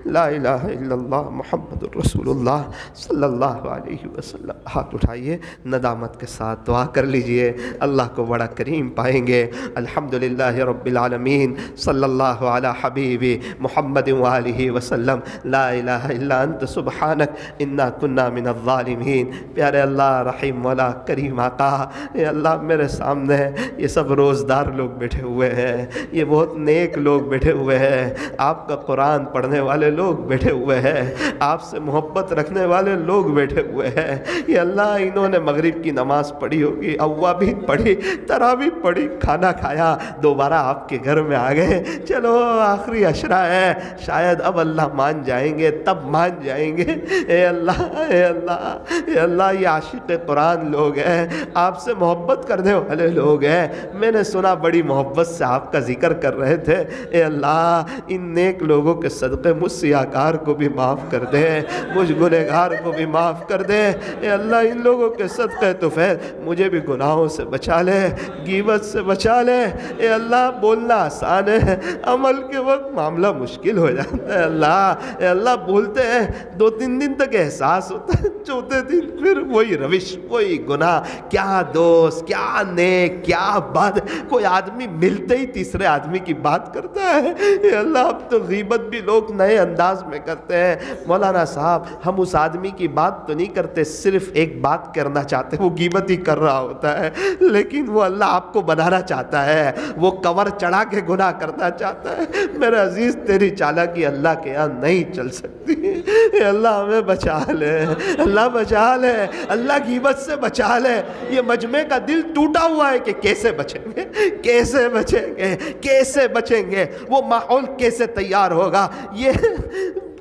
لا الہ الا اللہ محمد الرسول اللہ صلی اللہ علیہ وسلم۔ ہاتھ اٹھائیے، ندامت کے ساتھ دعا کر لیجئے، اللہ کو بڑا کریم پائیں گے۔ الحمدللہ رب العالمین، صلی اللہ علی حبیبی محمد وآلہ وسلم، لا الہ الا انت سبحانک انا کنا من الظالمین۔ پیارے اللہ، رحیم مولا، کریم آقا، اے اللہ میرے سامنے یہ سب روزدار لوگ بیٹھے ہوئے ہیں، یہ بہت نیک لوگ بیٹھے ہوئے ہیں، آپ کا قرآن پڑھنے والے لوگ بیٹھے ہوئے ہیں، آپ سے محبت رکھنے والے لوگ بیٹھے ہوئے ہیں۔ یہ اللہ، انہوں نے مغرب کی نماز پڑھی ہوگی، اوابین پڑھی، تراویح پڑھی، کھانا کھایا، دوبارہ آپ کے گھر میں آ گئے، چلو آخری عشرہ ہے، شاید اب اللہ مان جائیں گے، تب مان جائیں گے۔ اے اللہ، اے اللہ، اے اللہ، یہ عاشق قرآن لوگ ہیں، آپ سے محبت کرنے والے لوگ ہیں، میں نے سنا بڑی محبت سے آپ کا ذکر کر رہے تھے۔ اے اللہ، ان نیک لوگوں کے صدقے مجھ سیاہکار کو بھی معاف کر دے، مجھ گنہگار کو بھی معاف کر دے۔ اے اللہ ان لوگوں کے صدقے طفیل مجھے بھی گناہوں سے بچا لے، غیبت سے بچا لے۔ اے اللہ بولنا آسان ہے، عمل کے وقت معاملہ مشکل ہو جاتا ہے۔ اے اللہ بولتے ہیں 2-3 دن تک احساس ہوتا ہے، چوتھے دن پھر وہی روش، وہی گناہ۔ کیا دوست، کیا نیک، کیا بد، کوئی آدمی ملتے ہی تیسرے آدمی کی بات کرتا ہے۔ اے اللہ اب تو غیبت بھی لوگ نئے انداز میں کرتے ہیں۔ مولانا صاحب ہم اس آدمی کی بات تو نہیں کرتے، صرف ایک بات کرنا چاہتے، وہ غیبت ہی کر رہا ہوتا ہے، لیکن وہ اللہ آپ کو بنانا چاہتا ہے، وہ کور چڑھا کے گناہ کرنا چاہتا ہے۔ میرے عزیز تیری چالاکی اللہ کے یہاں نہیں چل سکتی۔ اے اللہ ہمیں بچا لے، اللہ بچا لے، اللہ غیبت سے بچا لے۔ یہ مجمع کا دل ٹوٹا ہوا ہے کہ کیسے بچیں گے، کیسے بچیں گے، کیسے بچیں گے، وہ ماحول کیسے تیار ہوگا۔ یہ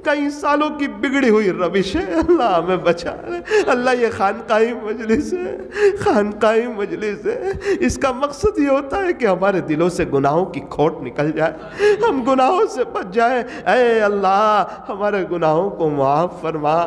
کئی سالوں کی بگڑی ہوئی روش ہے، اللہ ہمیں بچا لے۔ اللہ یہ خانقاہی مجلس ہے، خانقاہی مجلس ہے، اس کا مقصد یہ ہوتا ہے کہ ہمارے دلوں سے گناہوں کی کھوٹ نکل جائے، ہم گناہوں سے بچ جائیں۔ اے اللہ ہمارے گناہوں کو معاف فرما۔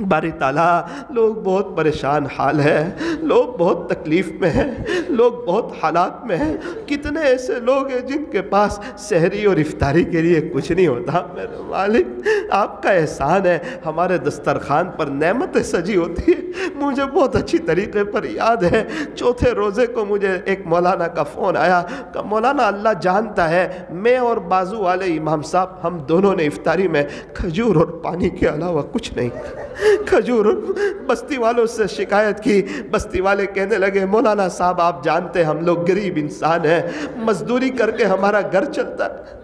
باری تعالیٰ لوگ بہت پریشان حال ہے، لوگ بہت تکلیف میں ہیں، لوگ بہت حالات میں ہیں۔ کتنے ایسے لوگ ہیں جن کے پاس سحری اور افطاری کے لیے کچھ نہیں ہوتا۔ میرے مالک آپ کا احسان ہے، ہمارے دسترخوان پر نعمتیں سجی ہوتی ہے۔ مجھے بہت اچھی طریقے پر یاد ہے، چوتھے روزے کو مجھے ایک مولانا کا فون آیا کہ مولانا اللہ جانتا ہے میں اور بازو والے امام صاحب ہم دونوں نے افطاری میں کھجور اور پانی کے علاوہ کچھ نہیں، کھجور۔ بستی والوں سے شکایت کی، بستی والے کہنے لگے مولانا صاحب آپ جانتے ہم لوگ غریب انسان ہیں، مزدوری کر کے ہمارا گھر چلتا ہے۔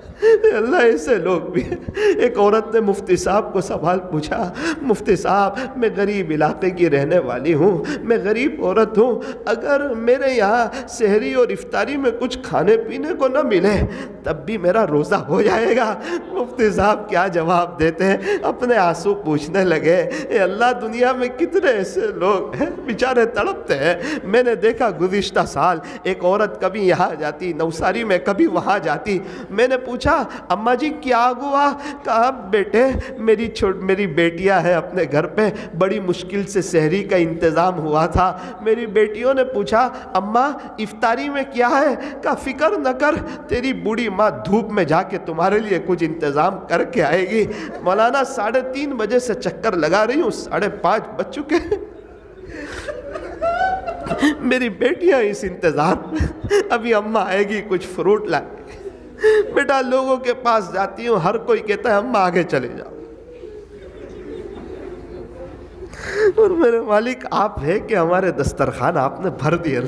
اللہ ایسے لوگ بھی ہیں۔ ایک عورت نے مفتی صاحب کو سوال پوچھا، مفتی صاحب میں غریب علاقے کی رہنے والی ہوں، میں غریب عورت ہوں، اگر میرے یہاں سحری اور افطاری میں کچھ کھانے پینے کو نہ ملے تب بھی میرا روزہ ہو جائے گا؟ مفتی صاحب کیا جواب دیتے ہیں، اپنے آنسو پوچھنے لگے اے اللہ دنیا میں کتنے ایسے لوگ ہیں بیچارے تڑپتے ہیں۔ میں نے دیکھا گزشتہ سال ایک عورت کبھی یہاں جاتی نوساری میں، کبھی وہاں جاتی، میں نے پوچھا اماں جی کیا ہوا؟ کہا بیٹے میری بیٹیاں ہیں اپنے گھر پہ، بڑی مشکل سے سحری کا انتظام ہوا تھا۔ میری بیٹیوں نے پوچھا اماں افطاری میں کیا ہے؟ کہا فکر نہ کر، تیری بوڑھی ماں دھوپ میں جا کے تمہارے لیے کچھ انتظام کر کے آئے گی۔ مولانا 3:30 بجے سے چکر لگا رہی ہوں، 5:30 بج چکے ہیں، میری بیٹیاں اس انتظار میں، ابھی اماں آئے گی کچھ فروٹ لائے۔ بیٹا لوگوں کے پاس جاتی ہوں، ہر کوئی کہتا ہے اماں آگے چلے جاؤ، اور میرے مالک آپ ہے کہ ہمارے دسترخوان آپ نے بھر دیا،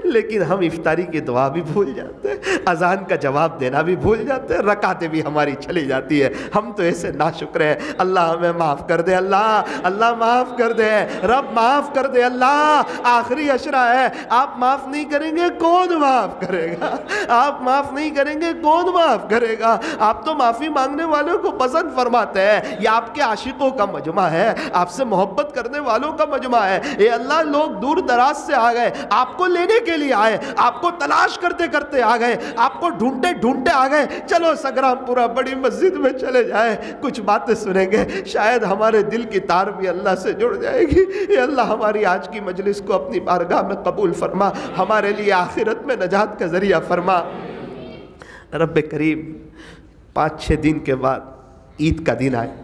لیکن ہم افطاری کی دعا بھی بھول جاتے ہیں، اذان کا جواب دینا بھی بھول جاتے ہیں، رکعتیں بھی ہماری چلی جاتی ہے۔ ہم تو ایسے ناشکر ہیں۔ اللہ ہمیں معاف کر دے، اللہ معاف کر دے، رب معاف کر دے۔ اللہ آخری عشرہ ہے، آپ معاف نہیں کریں گے کون معاف کرے گا؟ آپ معاف نہیں کریں گے کون معاف کرے گا؟ آپ تو معافی مانگنے والوں کو پسند فرماتے ہیں، یہ آپ کے عاشقوں کا مجمع ہے، آپ سے محبت کرنے والوں کا مجمع ہے۔ اے اللہ لوگ دور دراز سے آ گئے، آپ کو لینے کے لیے آئے، آپ کو تلاش کرتے کرتے آ گئے، آپ کو ڈھونڈتے ڈھونڈتے آ گئے۔ چلو سنگرام پورہ بڑی مسجد میں چلے جائیں، کچھ باتیں سنیں گے، شاید ہمارے دل کی تار بھی اللہ سے جڑ جائے گی۔ اے اللہ ہماری آج کی مجلس کو اپنی بارگاہ میں قبول فرما، ہمارے لیے آخرت میں نجات کا ذریعہ فرما۔ رب کریم 5-6 دن کے بعد عید کا دن آئے،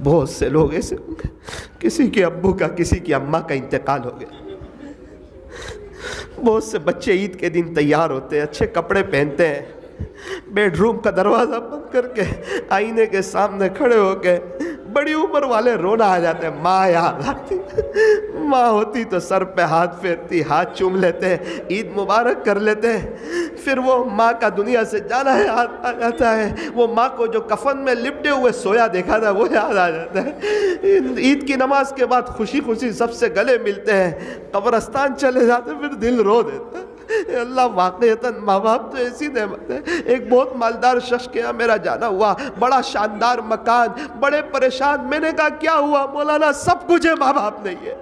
بہت سے لوگ ایسے ہوں گے کسی کے ابو کا کسی کی اماں کا انتقال ہو گیا، بہت سے بچے عید کے دن تیار ہوتے ہیں، اچھے کپڑے پہنتے ہیں، بیڈ روم کا دروازہ بند کر کے آئینے کے سامنے کھڑے ہو کے بڑی عمر والے رونا آ جاتے ہیں، ماں یاد آتی، ماں ہوتی تو سر پہ ہاتھ پھیرتی، ہاتھ چوم لیتے، عید مبارک کر لیتے، پھر وہ ماں کا دنیا سے جانا ہے یاد آ جاتا ہے، وہ ماں کو جو کفن میں لپٹے ہوئے سویا دیکھا تھا وہ یاد آ جاتا ہے۔ عید کی نماز کے بعد خوشی خوشی سب سے گلے ملتے ہیں، قبرستان چلے جاتے پھر دل رو دیتا ہے۔ اللہ واقعتاً ماں باپ تو ایسی نعمت ہے۔ ایک بہت مالدار شخص کے یہاں میرا جانا ہوا، بڑا شاندار مکان، بڑے پریشان، میں نے کہا کیا ہوا؟ مولانا سب کچھ ہے، ماں باپ نہیں ہے۔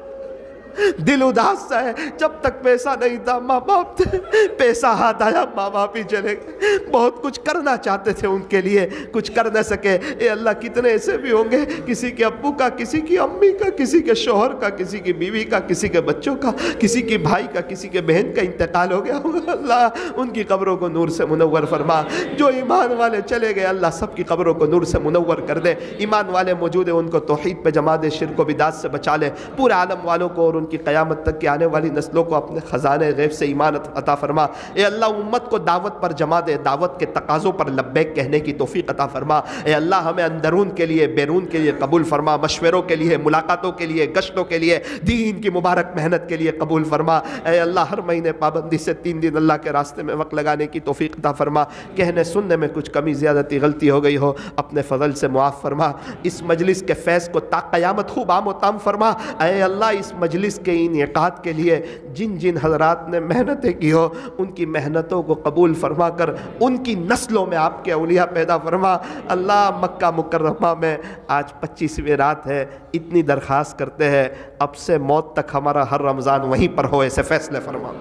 دل اداس سا ہے، جب تک پیسہ نہیں تھا ماں باپ تھے، پیسہ ہاتھ آیا ماں باپ ہی چلے گئے، بہت کچھ کرنا چاہتے تھے ان کے لیے، کچھ کر نہ سکے۔ اے اللہ کتنے ایسے بھی ہوں گے، کسی کے ابو کا، کسی کی امی کا، کسی کے شوہر کا، کسی کی بیوی کا، کسی کے بچوں کا، کسی کی بھائی کا، کسی کے بہن کا انتقال ہو گیا ہوگا۔ اللہ ان کی قبروں کو نور سے منور فرما، جو ایمان والے چلے گئے اللہ سب کی قبروں کو نور سے منور کر دے، ایمان والے موجود ہیں ان کو توحید پہ جما دے، شرک و بدعت سے بچا لے، پورے عالم والوں کو اور ان کی قیامت تک کی آنے والی نسلوں کو اپنے خزانے غیب سے ایمان عطا فرما۔ اے اللہ امت کو دعوت پر جما دے، دعوت کے تقاضوں پر لبیک کہنے کی توفیق عطا فرما۔ اے اللہ ہمیں اندرون کے لیے بیرون کے لیے قبول فرما، مشوروں کے لیے، ملاقاتوں کے لیے، گشتوں کے لیے، دین کی مبارک محنت کے لیے قبول فرما۔ اے اللہ ہر مہینے پابندی سے 3 دن اللہ کے راستے میں وقت لگانے کی توفیق عطا فرما۔ کہنے سننے میں کچھ کمی زیادتی غلطی ہو گئی ہو اپنے فضل سے معاف فرما۔ اس مجلس کے فیض کو تا قیامت خوب عام و تام فرما۔ اے اللہ اس مجلس کے انعقاد کے لیے جن جن حضرات نے محنتیں کی ہو ان کی محنتوں کو قبول فرما کر ان کی نسلوں میں آپ کے اولیاء پیدا فرما۔ اللہ مکہ مکرمہ میں آج 25ویں رات ہے، اتنی درخواست کرتے ہیں اب سے موت تک ہمارا ہر رمضان وہیں پر ہو، ایسے فیصلے فرما۔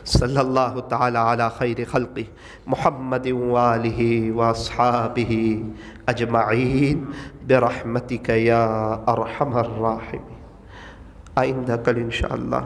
صلی اللہ تعالی علی خیر خلقہ محمد وآلہ واصحابہ اجمعین برحمتک یا ارحم الراحمین۔ آئندہ کل انشاءاللہ